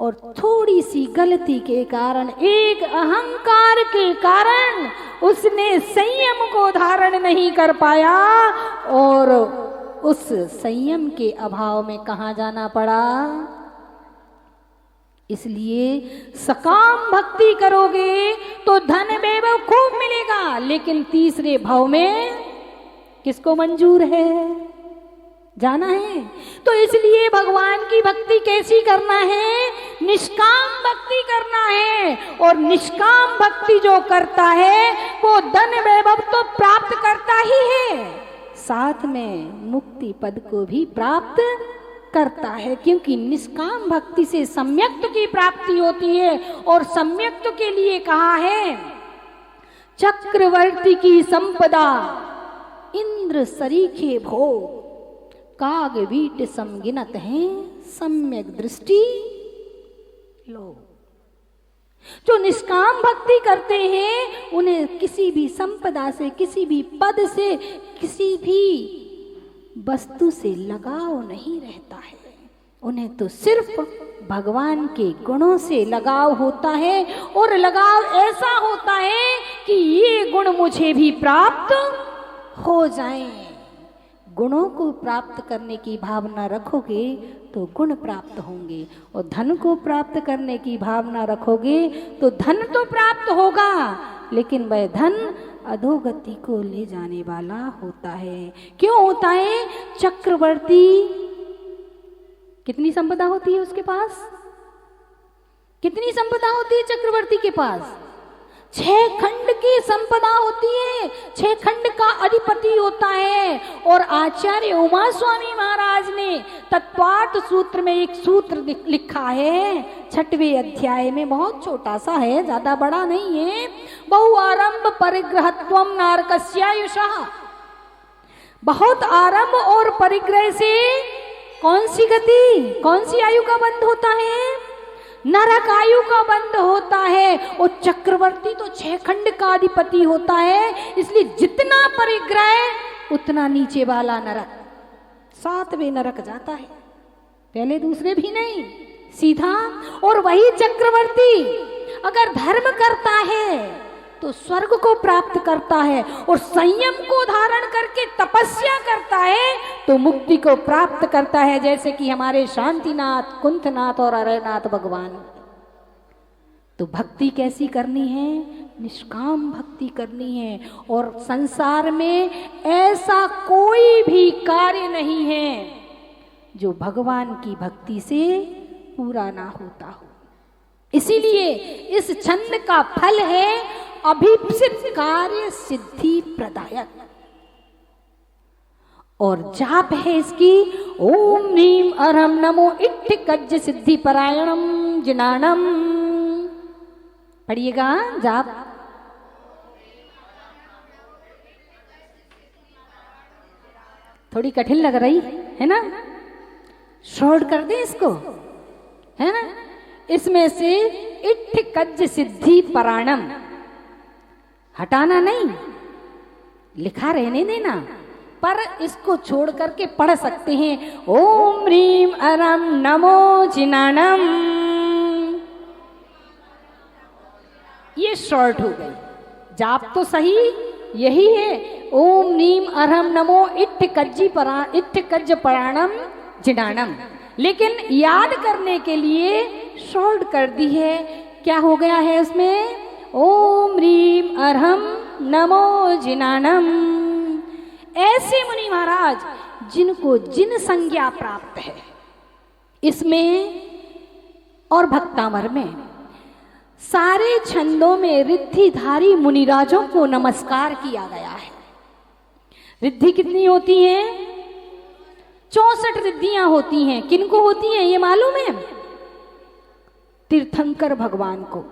और थोड़ी सी गलती के कारण, एक अहंकार के कारण उसने संयम को धारण नहीं कर पाया, और उस संयम के अभाव में कहाँ जाना पड़ा। इसलिए सकाम भक्ति करोगे तो धन वैभव खूब मिलेगा, लेकिन तीसरे भाव में किसको मंजूर है? जाना है। तो इसलिए भगवान की भक्ति कैसी करना है? निष्काम भक्ति करना है, और निष्काम भक्ति जो करता है वो धन वैभव तो प्राप्त करता ही है, साथ में मुक्ति पद को भी प्राप्त करता है, क्योंकि निष्काम भक्ति से सम्यक्त की प्राप्ति होती है। और सम्यक्त के लिए कहा है, चक्रवर्ती की संपदा इंद्र सरीखे भोग, काग वीट समगिनत हैं सम्यक दृष्टि लो। जो निष्काम भक्ति करते हैं उन्हें किसी भी संपदा से, किसी भी पद से, किसी भी वस्तु से लगाव नहीं रहता है। उन्हें तो सिर्फ भगवान के गुणों से लगाव होता है, और लगाव ऐसा होता है कि ये गुण मुझे भी प्राप्त हो जाएं। गुणों को प्राप्त करने की भावना रखोगे तो गुण प्राप्त होंगे, और धन को प्राप्त करने की भावना रखोगे तो धन तो प्राप्त होगा, लेकिन वह धन अधोगति को ले जाने वाला होता है। क्यों होता है? चक्रवर्ती कितनी संपदा होती है उसके पास? कितनी संपदा होती है चक्रवर्ती के पास? 6 खंड की संपदा होती है, 6 खंड का अधिपति होता है। और आचार्य उमा स्वामी महाराज ने तत्पाठ सूत्र में एक सूत्र लिखा है, 6वें अध्याय में, बहुत छोटा सा है, ज्यादा बड़ा नहीं है। बहु आरंभ परिग्रहत्वम नारकस्यायुषः, बहुत आरंभ और परिग्रह से कौन सी गति, कौन सी आयु का बंध होता है? नरक आयु का बंध होता है। और चक्रवर्ती तो 6 खंड का अधिपति होता है, इसलिए जितना परिग्रह उतना नीचे वाला नरक, 7वें नरक जाता है, पहले दूसरे भी नहीं, सीधा। और वही चक्रवर्ती अगर धर्म करता है तो स्वर्ग को प्राप्त करता है, और संयम को धारण करके तपस्या करता है तो मुक्ति को प्राप्त करता है, जैसे कि हमारे शांतिनाथ, कुंथनाथ और अरयनाथ भगवान। तो भक्ति कैसी करनी है? निष्काम भक्ति करनी है। और संसार में ऐसा कोई भी कार्य नहीं है जो भगवान की भक्ति से पूरा ना होता हो। इसीलिए इस छंद का फल है अभीप्सित कार्य सिद्धि प्रदायक। और जाप है इसकी ओम ह्रीम अरहम नमो इट्ठिकज्ज सिद्धि परायणम जिनाणम। पढ़िएगा जाप। थोड़ी कठिन लग रही है ना, शॉर्ट कर दें इसको, है ना। इसमें से इट्ठिकज्ज सिद्धि परायणम हटाना नहीं, लिखा रहने देना, पर इसको छोड़ करके पढ़ सकते हैं ओम ह्रीम अरम नमो जिनाणम। ये शॉर्ट हो गई। जाप तो सही यही है, ओम नीम अरहम नमो इट्ठिकज्ज पराणम जिनाणम, लेकिन याद करने के लिए शॉर्ट कर दी है। क्या हो गया है उसमें? ओम ह्रीम अरहम नमो जिनाणम। ऐसे मुनि महाराज जिनको जिन संज्ञा प्राप्त है, इसमें और भक्तामर में सारे छंदों में रिद्धिधारी मुनिराजों को नमस्कार किया गया है। रिद्धि कितनी होती है? 64 रिद्धियां होती हैं। किनको होती हैं ये मालूम है? तीर्थंकर भगवान को।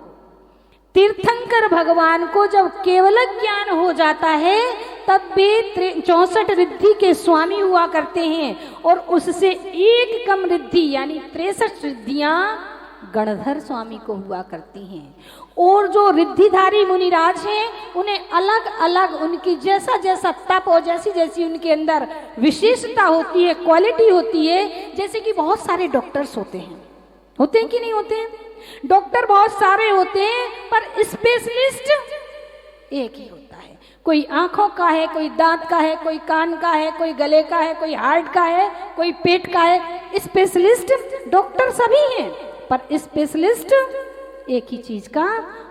तीर्थंकर भगवान को जब केवल ज्ञान हो जाता है तब वे 64 रिद्धि के स्वामी हुआ करते हैं, और उससे एक कम रिद्धि यानी 63 रिद्धियां गणधर स्वामी को हुआ करती हैं। और जो रिद्धिधारी मुनिराज हैं उन्हें अलग अलग उनकी जैसा जैसा तप और जैसी जैसी उनके अंदर विशेषता होती है, क्वालिटी होती है। जैसे कि बहुत सारे डॉक्टर्स होते हैं कि नहीं होते हैं? डॉक्टर बहुत सारे होते हैं पर स्पेशलिस्ट एक ही होता है। कोई आंखों का है, कोई दांत का है, कोई कान का है, कोई गले का है, कोई हार्ट का है, कोई पेट का है। स्पेशलिस्ट डॉक्टर सभी हैं पर स्पेशलिस्ट एक ही चीज का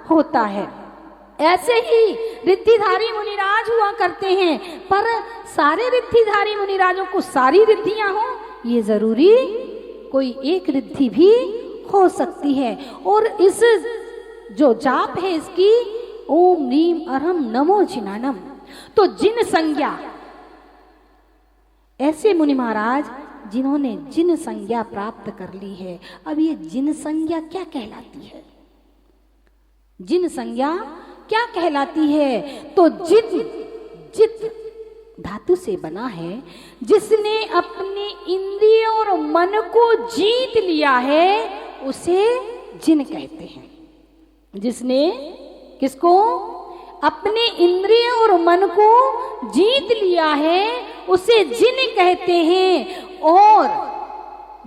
होता है। ऐसे ही रिद्धिधारी मुनिराज हुआ करते हैं, पर सारे रिद्धिधारी मुनिराजों को सारी रिद्धियां हो ये जरूरी कोई एक रिद्धि भी हो सकती है। और इस जो जाप है इसकी ओम नीम अरहम नमो जिनाणम, तो जिन संज्ञा, ऐसे मुनि महाराज जिन्होंने जिन संज्ञा प्राप्त कर ली है। अब ये जिन संज्ञा क्या कहलाती है? जिन संज्ञा क्या कहलाती है? तो जित धातु से बना है, जिसने अपने इंद्रियों और मन को जीत लिया है उसे जिन कहते हैं। जिसने किसको? अपने इंद्रियों और मन को जीत लिया है उसे जिन कहते हैं। और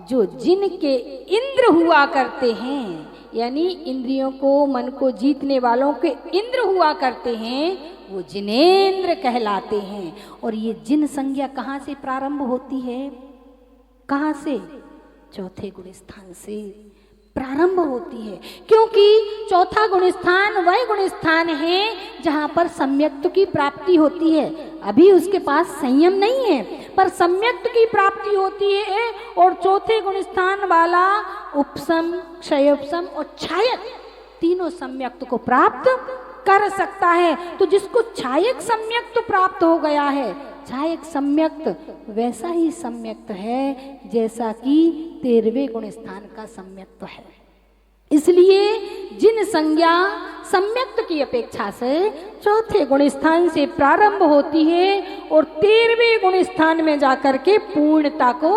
जो जिन के इंद्र हुआ करते हैं, यानी इंद्रियों को मन को जीतने वालों के इंद्र हुआ करते हैं, वो जिनेंद्र कहलाते हैं। और ये जिन संज्ञा कहाँ से प्रारंभ होती है? कहाँ से? चौथे गुण स्थान से। प्रारंभ होती है, क्योंकि चौथा गुण स्थान वह गुण स्थान है जहां पर सम्यक्त्व की प्राप्ति होती है। अभी उसके पास संयम नहीं है, पर सम्यक्त्व की प्राप्ति होती है। और चौथे गुण स्थान वाला उपशम, क्षयोपशम और छायक तीनों सम्यक्त्व को प्राप्त कर सकता है। तो जिसको छायक सम्यक्त्व प्राप्त हो गया है, छायक सम्यक्त्व वैसा ही सम्यक्त्व है जैसा कि 13वें गुण स्थान का सम्यक्त्व है। इसलिए जिन संज्ञा सम्यक्त्व की अपेक्षा से चौथे गुण स्थान से प्रारंभ होती है और 13वें गुण स्थान में जाकर के पूर्णता को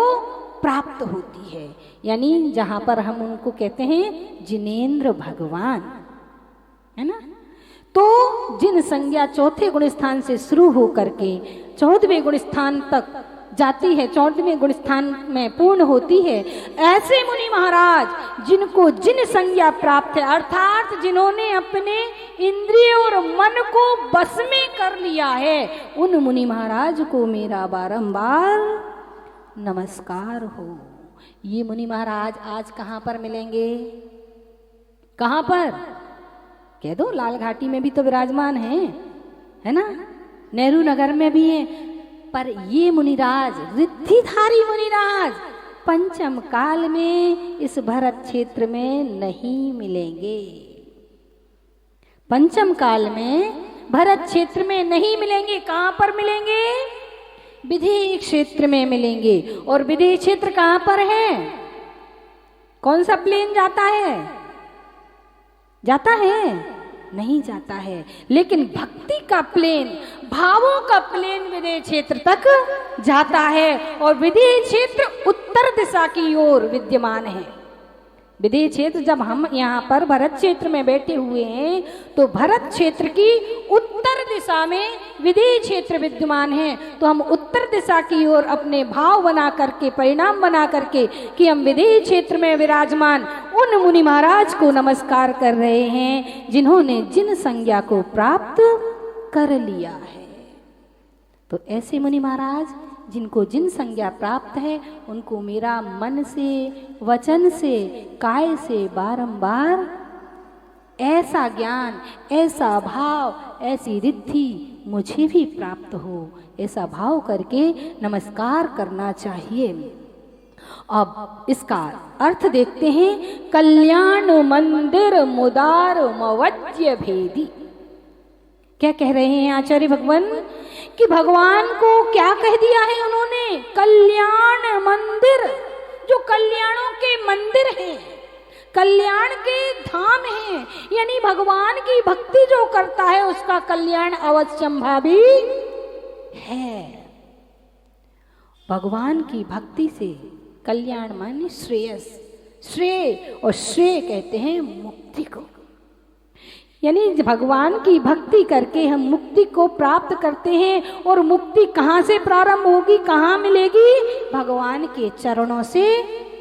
प्राप्त होती है, यानी जहां पर हम उनको कहते हैं जिनेंद्र भगवान, है ना। तो जिन संज्ञा चौथे गुण स्थान से शुरू होकर के 14वें गुण स्थान तक जाती है, 14वें गुण स्थान में पूर्ण होती है, ऐसे मुनि महाराज जिनको जिन संज्ञा प्राप्त है, अर्थात जिन्होंने अपने इंद्रिय और मन को बस में कर लिया है, उन मुनि महाराज को मेरा बारंबार नमस्कार हो। ये मुनि महाराज आज कहाँ पर मिलेंगे? कहाँ पर? कह दो, लाल घाटी में भी तो विराजमान है ना, नेहरू नगर में भी है। पर ये मुनिराज, रिद्धिधारी मुनिराज, पंचम काल में इस भरत क्षेत्र में नहीं मिलेंगे। पंचम काल में भरत क्षेत्र में नहीं मिलेंगे। कहाँ पर मिलेंगे? विदेह क्षेत्र में मिलेंगे। और विदेह क्षेत्र कहाँ पर है? कौन सा प्लेन जाता है? जाता है? नहीं जाता है। लेकिन भक्ति का प्लेन, भावों का प्लेन विदेह क्षेत्र तक जाता है। और विदेह क्षेत्र उत्तर दिशा की ओर विद्यमान है। विदेह क्षेत्र, जब हम यहाँ पर भरत क्षेत्र में बैठे हुए हैं, तो भरत क्षेत्र की उत्तर दिशा में विदेह क्षेत्र विद्यमान है। तो हम उत्तर दिशा की ओर अपने भाव बना करके, परिणाम बना करके कि हम विदेह क्षेत्र में विराजमान उन मुनि महाराज को नमस्कार कर रहे हैं जिन्होंने जिन संज्ञा को प्राप्त कर लिया है। तो ऐसे मुनि महाराज जिनको जिन संज्ञा प्राप्त है, उनको मेरा मन से, वचन से, काय से बारंबार ऐसा ज्ञान, ऐसा भाव, ऐसी रिद्धि मुझे भी प्राप्त हो, ऐसा भाव करके नमस्कार करना चाहिए। अब इसका अर्थ देखते हैं। कल्याण मंदिर मुदार मवज्य भेदी। क्या कह रहे हैं आचार्य भगवान? कि भगवान को क्या कह दिया है उन्होंने? कल्याण मंदिर, जो कल्याणों के मंदिर हैं, कल्याण के धाम हैं, यानी भगवान की भक्ति जो करता है उसका कल्याण अवश्यंभावी है। भगवान की भक्ति से कल्याण माने श्रेयस, श्रेय, और श्रेय कहते हैं मुक्ति को। यानी भगवान की भक्ति करके हम मुक्ति को प्राप्त करते हैं। और मुक्ति कहाँ से प्रारंभ होगी, कहाँ मिलेगी? भगवान के चरणों से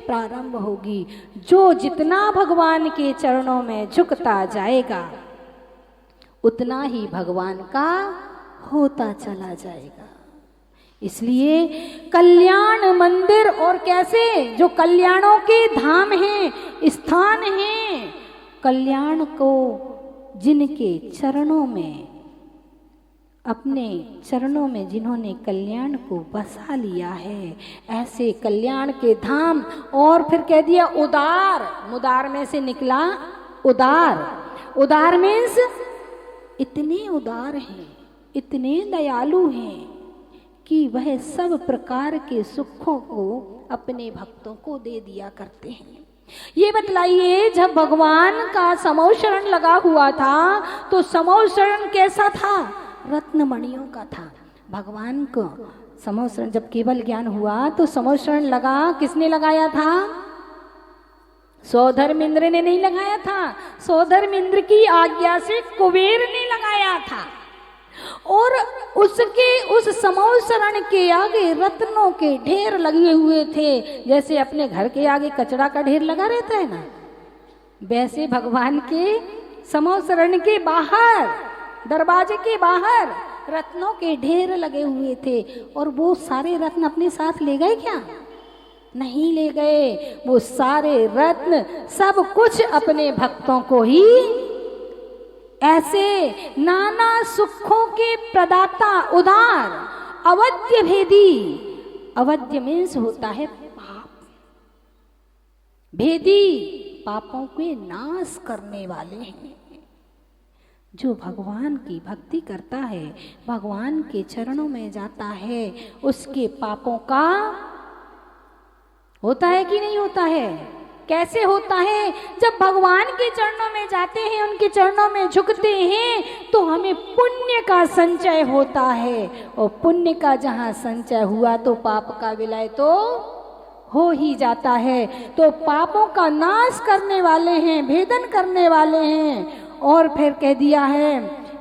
प्रारंभ होगी। जो जितना भगवान के चरणों में झुकता जाएगा, उतना ही भगवान का होता चला जाएगा। इसलिए कल्याण मंदिर, और कैसे? जो कल्याणों के धाम हैं, स्थान हैं, कल्याण को जिनके चरणों में, अपने चरणों में जिन्होंने कल्याण को बसा लिया है, ऐसे कल्याण के धाम। और फिर कह दिया उदार, मुदार में से निकला उदार। उदार मीन्स इतने उदार हैं, इतने दयालु हैं कि वह सब प्रकार के सुखों को अपने भक्तों को दे दिया करते हैं। ये बतलाइए, जब भगवान का समौ शरण लगा हुआ था तो समौ शरण कैसा था? रत्न मणियों का था। भगवान को समौ शरण जब केवल ज्ञान हुआ तो समौ शरण लगा, किसने लगाया था? सौधर्मेंद्र ने नहीं लगाया था, सौधर्मेंद्र की आज्ञा से कुबेर ने लगाया था। और उसके उस समौ शरण के आगे रत्नों के ढेर लगे हुए थे। जैसे अपने घर के आगे कचरा का ढेर लगा रहता है ना, वैसे भगवान के समौ शरण के बाहर, दरवाजे के बाहर रत्नों के ढेर लगे हुए थे। और वो सारे रत्न अपने साथ ले गए क्या? नहीं ले गए। वो सारे रत्न सब कुछ अपने भक्तों को ही, ऐसे नाना सुखों के प्रदाता उदार अवध्य भेदी। अवध्य मीन्स होता है पाप, भेदी पापों के नाश करने वाले हैं। जो भगवान की भक्ति करता है, भगवान के चरणों में जाता है, उसके पापों का होता है कि नहीं होता है? कैसे होता है? जब भगवान के चरणों में जाते हैं, उनके चरणों में झुकते हैं, तो हमें पुण्य का संचय होता है। और पुण्य का जहां संचय हुआ तो पाप का विलय तो हो ही जाता है। तो पापों का नाश करने वाले हैं, भेदन करने वाले हैं। और फिर कह दिया है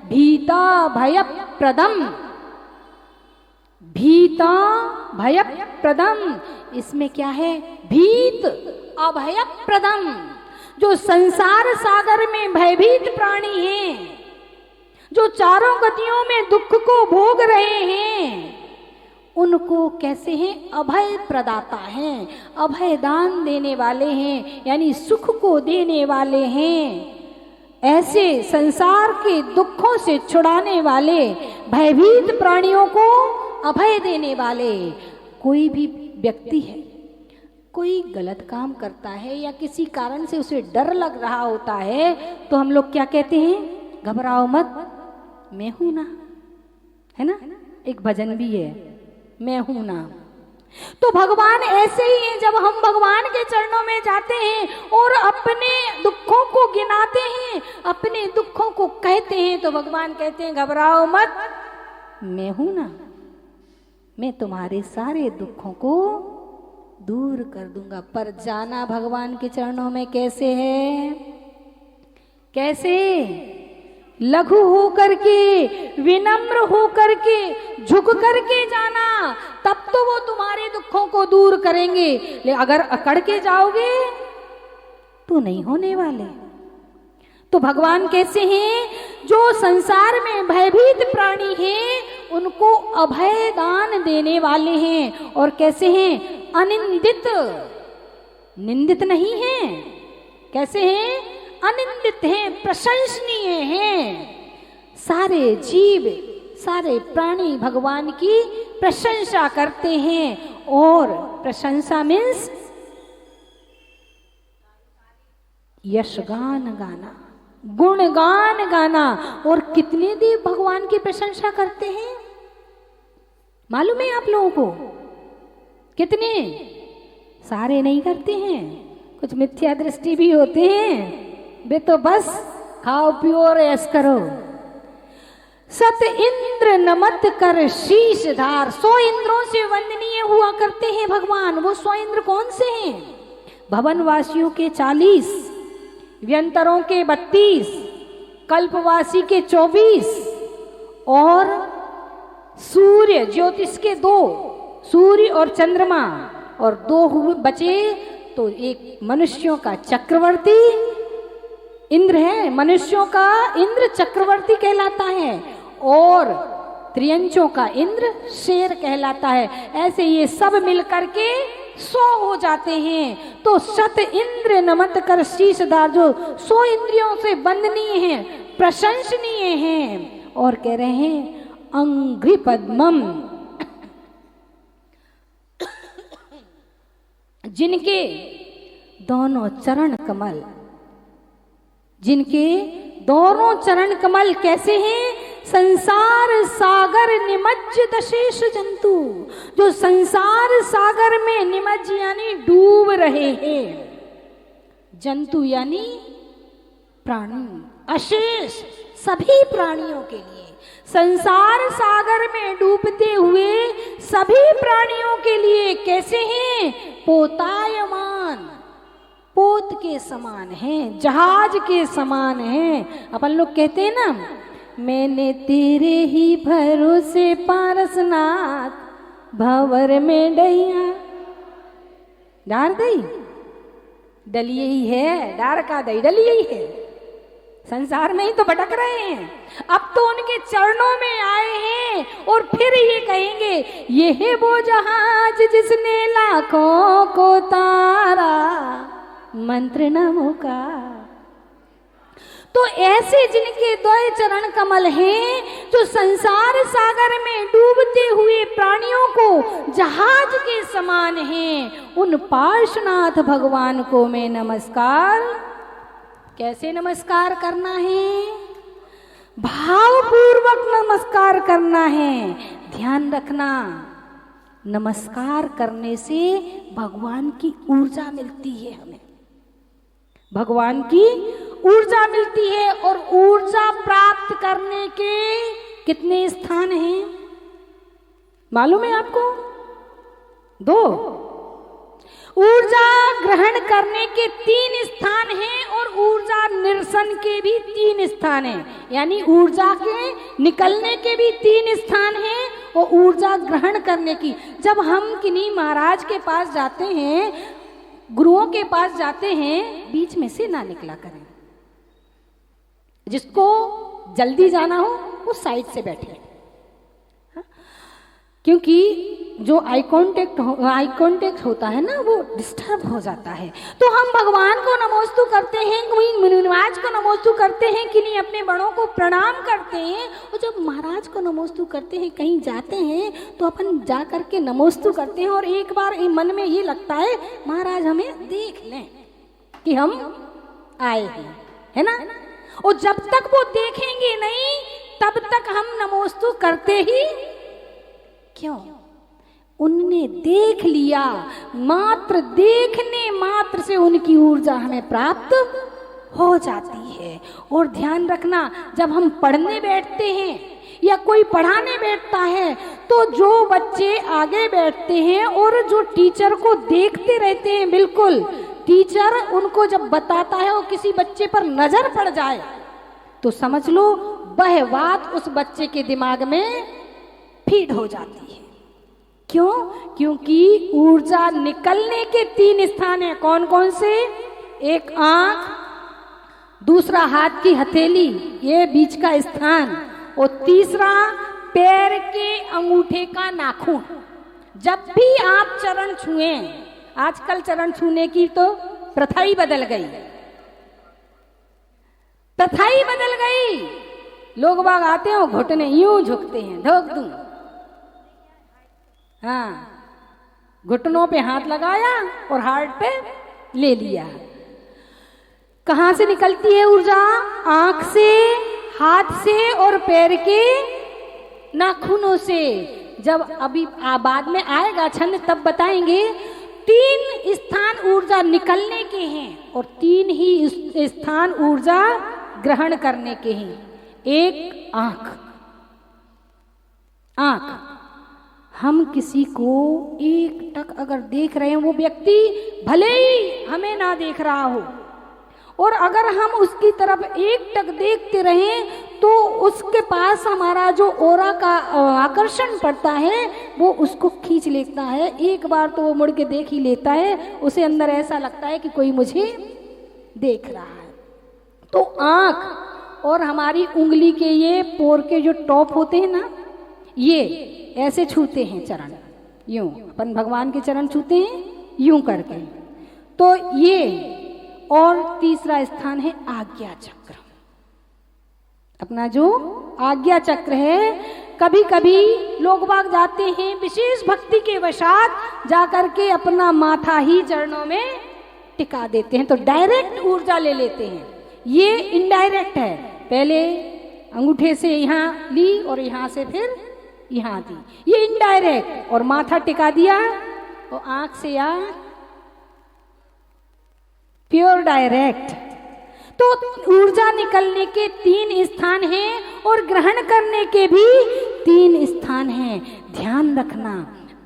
भीता भय प्रदम, भीता भय प्रदम। इसमें क्या है? भीत अभय प्रदम। जो संसार सागर में भयभीत प्राणी हैं, जो चारों गतियों में दुख को भोग रहे हैं, उनको कैसे हैं? अभय प्रदाता हैं, अभय दान देने वाले हैं, यानी सुख को देने वाले हैं। ऐसे संसार के दुखों से छुड़ाने वाले, भयभीत प्राणियों को अभय देने वाले। कोई भी व्यक्ति है, कोई गलत काम करता है या किसी कारण से उसे डर लग रहा होता है, तो हम लोग क्या कहते हैं? घबराओ मत, मैं हूं ना, है ना? एक भजन भी है, मैं हूं ना। तो भगवान ऐसे ही हैं। जब हम भगवान के चरणों में जाते हैं और अपने दुखों को गिनाते हैं, अपने दुखों को कहते हैं, तो भगवान कहते हैं घबराओ मत, मैं हूं ना, मैं तुम्हारे सारे दुखों को दूर कर दूंगा। पर जाना भगवान के चरणों में कैसे है? कैसे? लघु हो करके, विनम्र हो करके, झुक करके जाना, तब तो वो तुम्हारे दुखों को दूर करेंगे। लेकिन अगर अकड़ के जाओगे तो नहीं होने वाले। तो भगवान कैसे हैं? जो संसार में भयभीत प्राणी हैं, उनको अभय दान देने वाले हैं। और कैसे हैं? अनिंदित, निंदित नहीं हैं। कैसे हैं? अनिंदित हैं, प्रशंसनीय हैं। सारे जीव, सारे प्राणी भगवान की प्रशंसा करते हैं। और प्रशंसा मीन्स यशगान गाना, गुणगान गाना। और कितने देव भगवान की प्रशंसा करते हैं मालूम है आप लोगों को? कितने? सारे नहीं करते हैं, कुछ मिथ्या दृष्टि भी होते हैं, वे तो बस खाओ पियो और ऐश करो। सत इंद्र नमत कर शीश धार, 100 इंद्रों से वंदनीय हुआ करते हैं भगवान। वो 100 इंद्र कौन से हैं? भवनवासियों के 40, व्यंतरों के 32, कल्पवासी के 24, और सूर्य ज्योतिष के 2, सूर्य और चंद्रमा, और 2 हुए बचे तो एक मनुष्यों का चक्रवर्ती इंद्र है, मनुष्यों का इंद्र चक्रवर्ती कहलाता है, और त्रियंचों का इंद्र शेर कहलाता है। ऐसे ये सब मिलकर के 100 हो जाते हैं। तो सत इंद्र नमत कर शीशधार, जो 100 इंद्रियों से वंदनीय हैं, प्रशंसनीय हैं। और कह रहे हैं अंघ्रि पद्मम, जिनके दोनों चरण कमल, जिनके दोनों चरण कमल कैसे हैं? संसार सागर निमज्ज दशेष जंतु, जो संसार सागर में निमज्ज यानी डूब रहे हैं, जंतु यानी प्राणी, अशेष सभी प्राणियों के लिए, संसार सागर में डूबते हुए सभी प्राणियों के लिए कैसे हैं? पोतायमान, पोत के समान हैं, जहाज के समान हैं। अपन लोग कहते हैं ना, मैंने तेरे ही भरोसे पारसनाथ, भंवर में डैया डार दई, डलिए ही है, डार का दई डलिए ही है। संसार में ही तो भटक रहे हैं। अब तो उनके चरणों में आए हैं और फिर ये कहेंगे, ये है वो जहाज जिसने लाखों को तारा, मंत्र नमो का। तो ऐसे जिनके द्वय चरण कमल हैं, जो संसार सागर में डूबते हुए प्राणियों को जहाज के समान हैं, उन पार्श्वनाथ भगवान को मैं नमस्कार। कैसे नमस्कार करना है? भावपूर्वक नमस्कार करना है। ध्यान रखना, नमस्कार करने से भगवान की ऊर्जा मिलती है हमें, भगवान की ऊर्जा मिलती है। और ऊर्जा प्राप्त करने के कितने स्थान हैं मालूम है आपको? 2। ऊर्जा ग्रहण करने के 3 स्थान हैं और ऊर्जा निरसन के भी 3 स्थान हैं। यानी ऊर्जा के निकलने के भी 3 स्थान हैं और ऊर्जा ग्रहण करने की। जब हम किन्हीं महाराज के पास जाते हैं, गुरुओं के पास जाते हैं, बीच में से ना निकला करें। जिसको जल्दी जाना हो वो साइड से बैठे, क्योंकि जो आई कांटेक्ट होता है ना, वो डिस्टर्ब हो जाता है। तो हम भगवान को नमोस्तु करते हैं, महाराज को नमोस्तु करते हैं कि नहीं, अपने बड़ों को प्रणाम करते हैं। और जब महाराज को नमोस्तु करते हैं, कहीं जाते हैं तो अपन जा करके नमोस्तु करते हैं। और एक बार मन में ये लगता है महाराज हमें देख लें कि हम आए हैं, है ना। और जब तक वो देखेंगे नहीं, तब तक हम नमोस्तु करते ही क्यों? उनने देख लिया, मात्र देखने मात्र से उनकी ऊर्जा हमें प्राप्त हो जाती है। और ध्यान रखना, जब हम पढ़ने बैठते हैं या कोई पढ़ाने बैठता है, तो जो बच्चे आगे बैठते हैं और जो टीचर को देखते रहते हैं, बिल्कुल टीचर उनको जब बताता है और किसी बच्चे पर नजर पड़ जाए, तो समझ लो वह बात उस बच्चे के दिमाग में फीड हो जाती है। क्यों? क्योंकि ऊर्जा निकलने के 3 स्थान हैं। कौन कौन से? एक आंख, दूसरा हाथ की हथेली, ये बीच का स्थान, और तीसरा पैर के अंगूठे का नाखून। जब भी आप चरण छुएं, आजकल चरण छूने की तो प्रथा ही बदल गई, प्रथा ही बदल गई। लोग बाग आते हैं, घुटने यूं झुकते हैं, ढोक दूं, हाँ, घुटनों पे हाथ लगाया और हार्ट पे ले लिया। कहां से निकलती है ऊर्जा? आंख से, हाथ से और पैर के नाखूनों से। जब अभी बाद में आएगा छंद तब बताएंगे। 3 स्थान ऊर्जा निकलने के हैं और 3 ही स्थान ऊर्जा ग्रहण करने के हैं। एक आंख, आंख, हम किसी को एक टक अगर देख रहे हैं, वो व्यक्ति भले ही हमें ना देख रहा हो, और अगर हम उसकी तरफ एक टक देखते रहें, तो उसके पास हमारा जो ऑरा का आकर्षण पड़ता है वो उसको खींच लेता है। एक बार तो वो मुड़ के देख ही लेता है, उसे अंदर ऐसा लगता है कि कोई मुझे देख रहा है। तो आँख और हमारी उंगली के ये पोर के जो टॉप होते हैं ना, ये ऐसे छूते हैं चरण, यूं अपन भगवान के चरण छूते हैं यूं करके। तो ये, और तीसरा स्थान है आज्ञा चक्र। अपना जो आज्ञा चक्र है, कभी कभी लोग बाग जाते हैं विशेष भक्ति के वशात जाकर के अपना माथा ही चरणों में टिका देते हैं, तो डायरेक्ट ऊर्जा ले लेते हैं। ये इनडायरेक्ट है, पहले अंगूठे से यहाँ ली और यहाँ से फिर यहाँ दी, ये इनडायरेक्ट। और माथा टिका दिया और आंख से आंख, प्योर डायरेक्ट। तो ऊर्जा निकलने के 3 स्थान हैं और ग्रहण करने के भी 3 स्थान हैं। ध्यान रखना,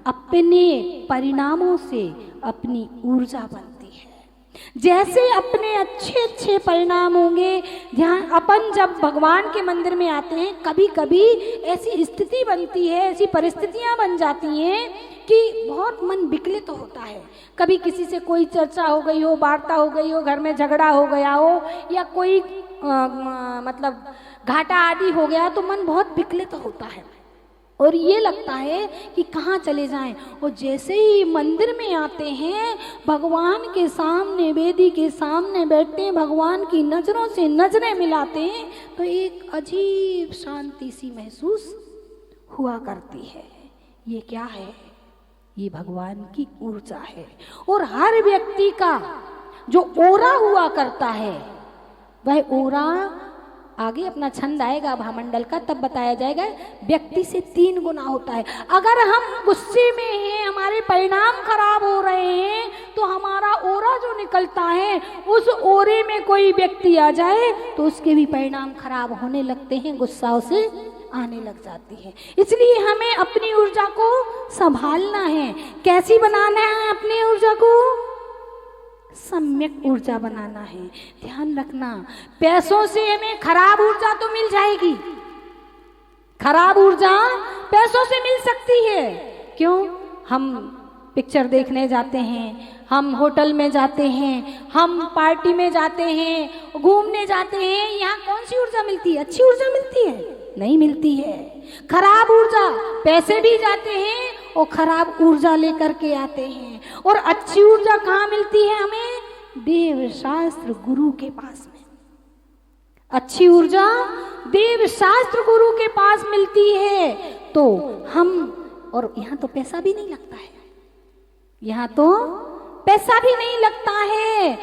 अपने परिणामों से अपनी ऊर्जा बनती है। जैसे अपने अच्छे अच्छे परिणाम होंगे, ध्यान, अपन जब भगवान के मंदिर में आते हैं, कभी कभी ऐसी स्थिति बनती है, ऐसी परिस्थितियां बन जाती हैं कि बहुत मन विकलित तो होता है। कभी किसी से कोई चर्चा हो गई हो, वार्ता हो गई हो, घर में झगड़ा हो गया हो या कोई मतलब घाटा आदि हो गया तो मन बहुत विकलित होता है और ये लगता है कि कहाँ चले जाएं। और जैसे ही मंदिर में आते हैं, भगवान के सामने, वेदी के सामने बैठते हैं, भगवान की नजरों से नजरें मिलाते हैं तो एक अजीब शांति सी महसूस हुआ करती है। ये क्या है? ये भगवान की ऊर्जा है। और हर व्यक्ति का जो ओरा हुआ करता है, वह ओरा आगे अपना छंद आएगा भामंडल का, तब बताया जाएगा, व्यक्ति से 3 गुना होता है। अगर हम गुस्से में हैं, हमारे परिणाम खराब हो रहे हैं, तो हमारा ओरा जो निकलता है, उस ओरे में कोई व्यक्ति आ जाए तो उसके भी परिणाम खराब होने लगते हैं, गुस्सा उसे आने लग जाती है। इसलिए हमें अपनी ऊर्जा को संभालना है। कैसी बनाना है अपनी ऊर्जा को? सम्यक ऊर्जा बनाना है। ध्यान रखना, पैसों से हमें खराब ऊर्जा तो मिल जाएगी, खराब ऊर्जा पैसों से मिल सकती है। क्यों? हम पिक्चर देखने जाते हैं, हम होटल में जाते हैं, हम पार्टी में जाते हैं, घूमने जाते हैं, यहाँ कौन सी ऊर्जा मिलती है? अच्छी ऊर्जा मिलती है? नहीं मिलती है। खराब ऊर्जा, पैसे भी जाते हैं और खराब ऊर्जा लेकर के आते हैं। और अच्छी ऊर्जा कहाँ मिलती है हमें? देव शास्त्र गुरु के पास में। अच्छी ऊर्जा देव शास्त्र गुरु के पास मिलती है। तो हम, और यहाँ तो पैसा भी नहीं लगता है, यहाँ तो पैसा भी नहीं लगता है,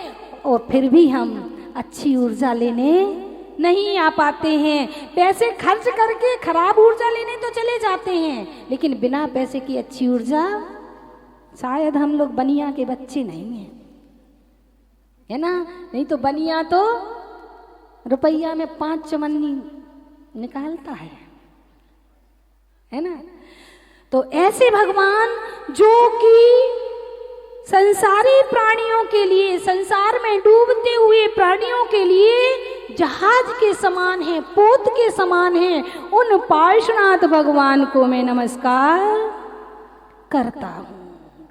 और फिर भी हम अच्छी ऊर्जा लेने नहीं आ पाते हैं। पैसे खर्च करके खराब ऊर्जा लेने तो चले जाते हैं, लेकिन बिना पैसे की अच्छी ऊर्जा, शायद हम लोग बनिया के बच्चे नहीं हैं, है ना? नहीं तो बनिया तो रुपया में 5 चमन्नी निकालता है ना? तो ऐसे भगवान जो कि संसारी प्राणियों के लिए, संसार में डूबते हुए प्राणियों के लिए जहाज के समान है, पोत के समान है, उन पार्श्वनाथ भगवान को मैं नमस्कार करता हूँ।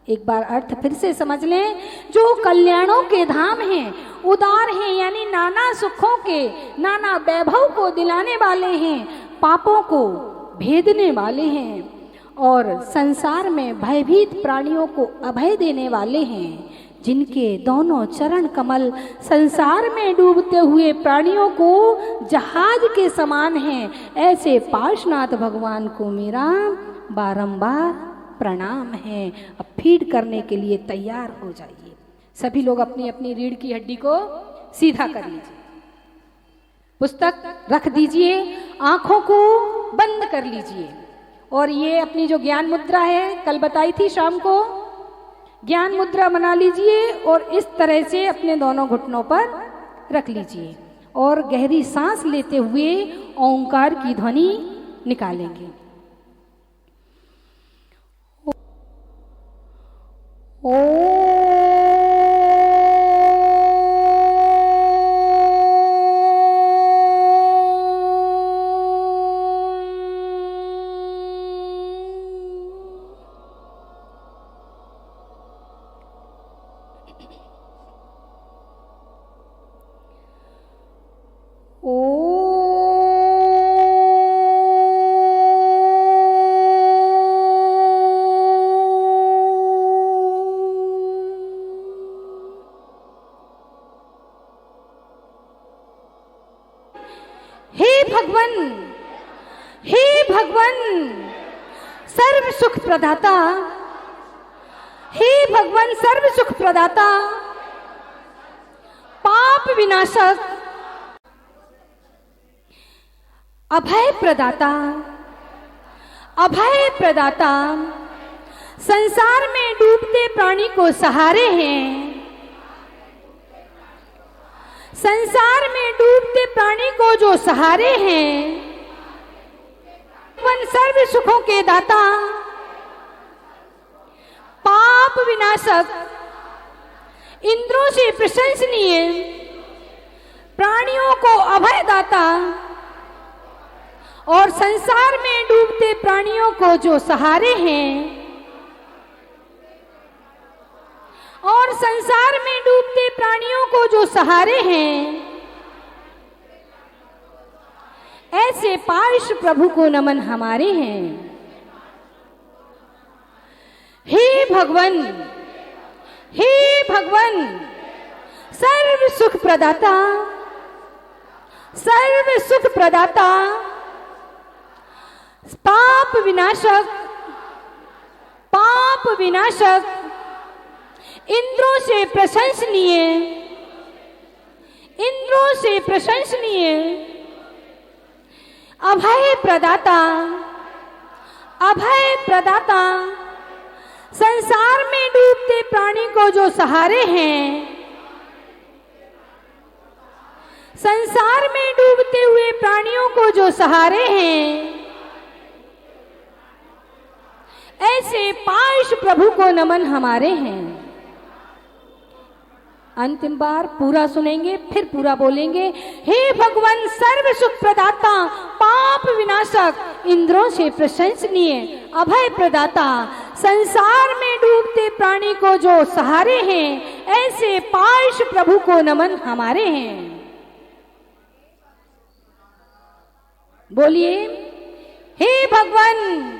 एक बार अर्थ फिर से समझ लें, जो कल्याणों के धाम हैं, उदार हैं, यानी नाना सुखों के, नाना वैभव को दिलाने वाले हैं, पापों को भेदने वाले हैं और संसार में भयभीत प्राणियों को अभय देने वाले हैं, जिनके दोनों चरण कमल संसार में डूबते हुए प्राणियों को जहाज के समान हैं, ऐसे पार्श्वनाथ भगवान को मेरा बारंबार प्रणाम है। अब फीड करने के लिए तैयार हो जाइए। सभी लोग अपनी अपनी रीढ़ की हड्डी को सीधा कर लीजिए, पुस्तक रख दीजिए, आंखों को बंद कर लीजिए और ये अपनी जो ज्ञान मुद्रा है, कल बताई थी शाम को, ज्ञान मुद्रा बना लीजिए और इस तरह से अपने दोनों घुटनों पर रख लीजिए और गहरी सांस लेते हुए ओंकार की ध्वनि निकालेंगे। सर्व सुख प्रदाता, हे भगवान सर्व सुख प्रदाता, पाप विनाशक, अभय प्रदाता, अभय प्रदाता, संसार में डूबते प्राणी को सहारे हैं, संसार में डूबते प्राणी को जो सहारे हैं, वन सर्व सुखों के दाता, पाप विनाशक, इंद्रों से प्रशंसनीय, प्राणियों को अभय दाता और संसार में डूबते प्राणियों को जो सहारे हैं, और संसार में डूबते प्राणियों को जो सहारे हैं, ऐसे पार्श प्रभु को नमन हमारे हैं। हे भगवन, हे भगवन, सर्व सुख प्रदाता, सर्व सुख प्रदाता, पाप विनाशक, पाप विनाशक, इंद्रों से प्रशंसनीय, इंद्रों से प्रशंसनीय, अभय प्रदाता, अभय प्रदाता, संसार में डूबते प्राणी को जो सहारे हैं, संसार में डूबते हुए प्राणियों को जो सहारे हैं, ऐसे पार्श प्रभु को नमन हमारे हैं। अंतिम बार पूरा सुनेंगे, फिर पूरा बोलेंगे। हे भगवान, सर्व सुख प्रदाता, पाप विनाशक, इंद्रों से प्रशंसनीय, अभय प्रदाता, संसार में डूबते प्राणी को जो सहारे हैं, ऐसे पार्श प्रभु को नमन हमारे हैं। बोलिए, हे भगवान,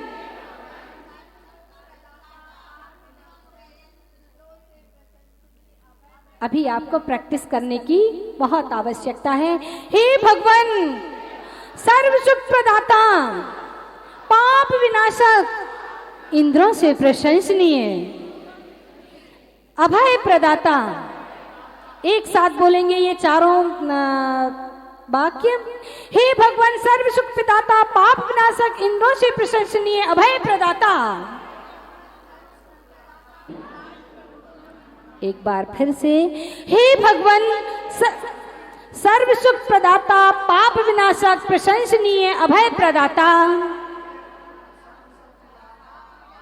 अभी आपको प्रैक्टिस करने की बहुत आवश्यकता है। हे भगवान, सर्व सुख प्रदाता, पाप विनाशक, इंद्रों से प्रशंसनीय, अभय प्रदाता। एक साथ बोलेंगे ये चारों वाक्य। हे भगवान, सर्व सुख प्रदाता, पाप विनाशक, इंद्रों से प्रशंसनीय, अभय प्रदाता। एक बार फिर से, हे भगवान, सर्व सुख प्रदाता, पाप विनाशक, प्रशंसनीय, अभय प्रदाता,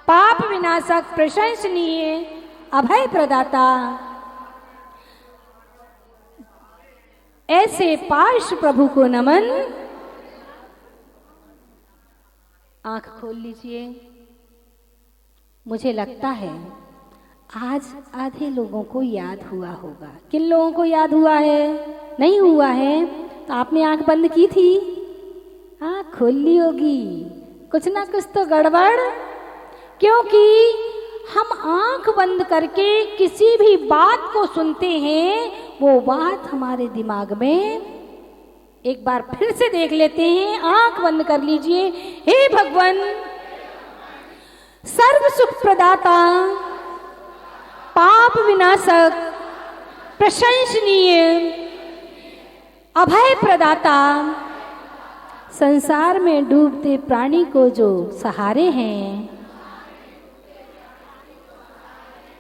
पाप विनाशक, प्रशंसनीय, अभय प्रदाता, ऐसे पार्श प्रभु को नमन। आंख खोल लीजिए। मुझे लगता है आज आधे लोगों को याद हुआ होगा। किन लोगों को याद हुआ है? नहीं हुआ है तो आपने आंख बंद की थी, आंख खोल ली होगी। कुछ ना कुछ तो गड़बड़, क्योंकि हम आंख बंद करके किसी भी बात को सुनते हैं, वो बात हमारे दिमाग में, एक बार फिर से देख लेते हैं। आंख बंद कर लीजिए। हे भगवान, सर्व सुख प्रदाता, पाप विनाशक, प्रशंसनीय, अभय प्रदाता, संसार में डूबते प्राणी को जो सहारे हैं,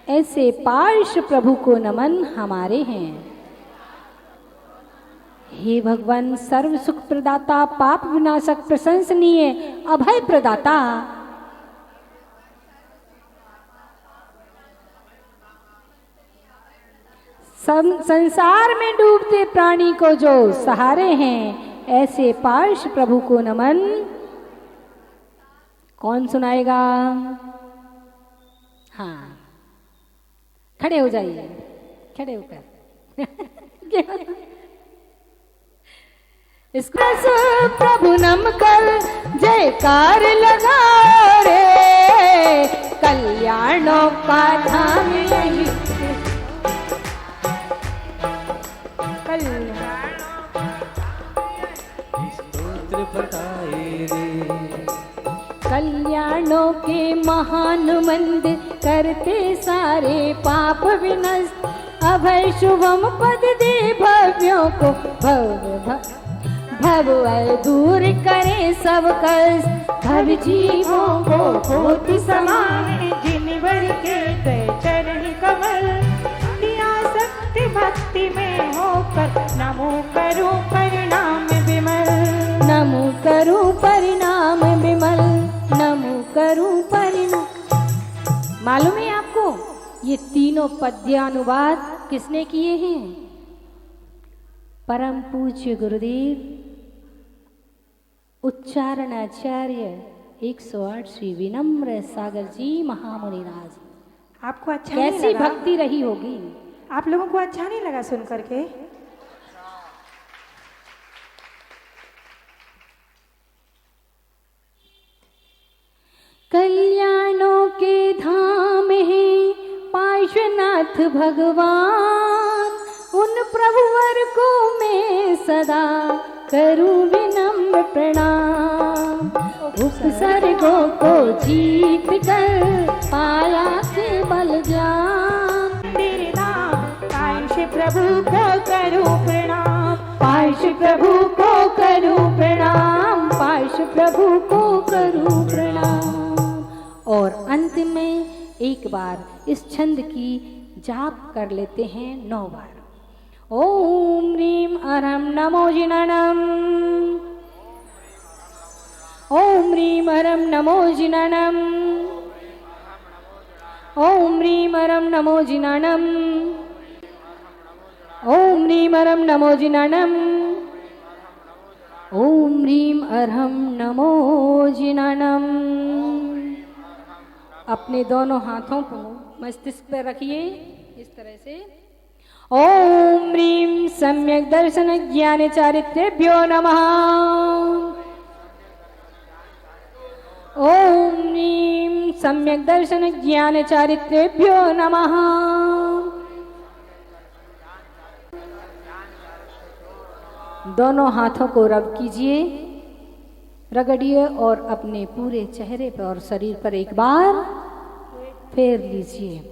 ऐसे पार्श प्रभु को नमन हमारे हैं। हे भगवान, सर्व सुख प्रदाता, पाप विनाशक, प्रशंसनीय, अभय प्रदाता, संसार में डूबते प्राणी को जो सहारे हैं, ऐसे पार्श प्रभु को नमन। कौन सुनाएगा? हाँ, खड़े हो जाइए, खड़े होकर इसको प्रभु नम कर जयकार लगा रे, कल्याणों का धाम यही, कल्याणों के महान मंदिर करते सारे पाप विनष्ट, अभय शुभम पद दे भव्यों को, भव दूर करे सब कष्ट, भव जीवों को होती समान, जिन वर के तय चरण कमल, दिया शक्ति भक्ति में होकर, नमो करूं परिणाम विमल, नमो करूं परिणाम विमल, नमो करूं परिणाम। मालूम है आपको ये तीनों पद्यानुवाद किसने किए हैं? परम पूज्य गुरुदेव उच्चारणाचार्य 108 श्री विनम्र सागर जी महामुनिराज। आपको अच्छा नहीं कैसी लगा? भक्ति रही होगी। आप लोगों को अच्छा नहीं लगा सुन करके? कल्याणों के धाम है पार्श्वनाथ भगवान, उन प्रभुवर को मैं सदा करूं विनम्र प्रणाम। उपसर्गों को जीत कर पाया केवल ज्ञान। तेरे नाम पार्श्व प्रभु को करूं प्रणाम, पार्श्व प्रभु को करूं प्रणाम, पार्श्व प्रभु को करूं प्रणाम। और अंत में एक बार इस छंद की जाप कर लेते हैं 9 बार। ओम ह्रीम अरम नमो जिननम, ओम ह्रीम अरम नमो जिननम, ओम ह्रीम अरम नमो जिननम, ओम ह्रीम अरम नमो जिननम, ओम ह्रीम अरहम नमो जिननम। अपने दोनों हाथों को मस्तिष्क पर रखिए इस तरह से। ओम ह्रीम सम्यक दर्शन ज्ञान चारित्र्यभ्यो नमः। ओम ह्रीम सम्यक दर्शन ज्ञान चारित्र्यभ्यो नमः। दोनों हाथों को रब कीजिए, रगड़िए और अपने पूरे चेहरे पर और शरीर पर एक बार फेर लीजिए।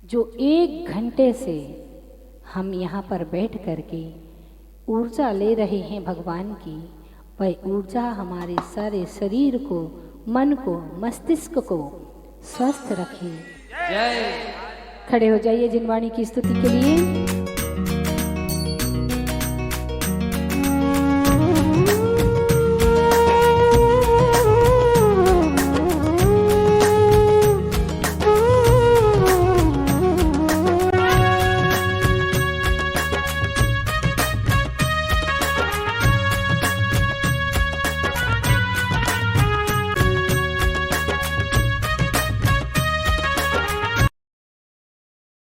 जो 1 घंटे से हम यहाँ पर बैठ करके ऊर्जा ले रहे हैं भगवान की, वह ऊर्जा हमारे सारे शरीर को, मन को, मस्तिष्क को स्वस्थ रखे। जय। खड़े हो जाइए जिनवाणी की स्तुति के लिए।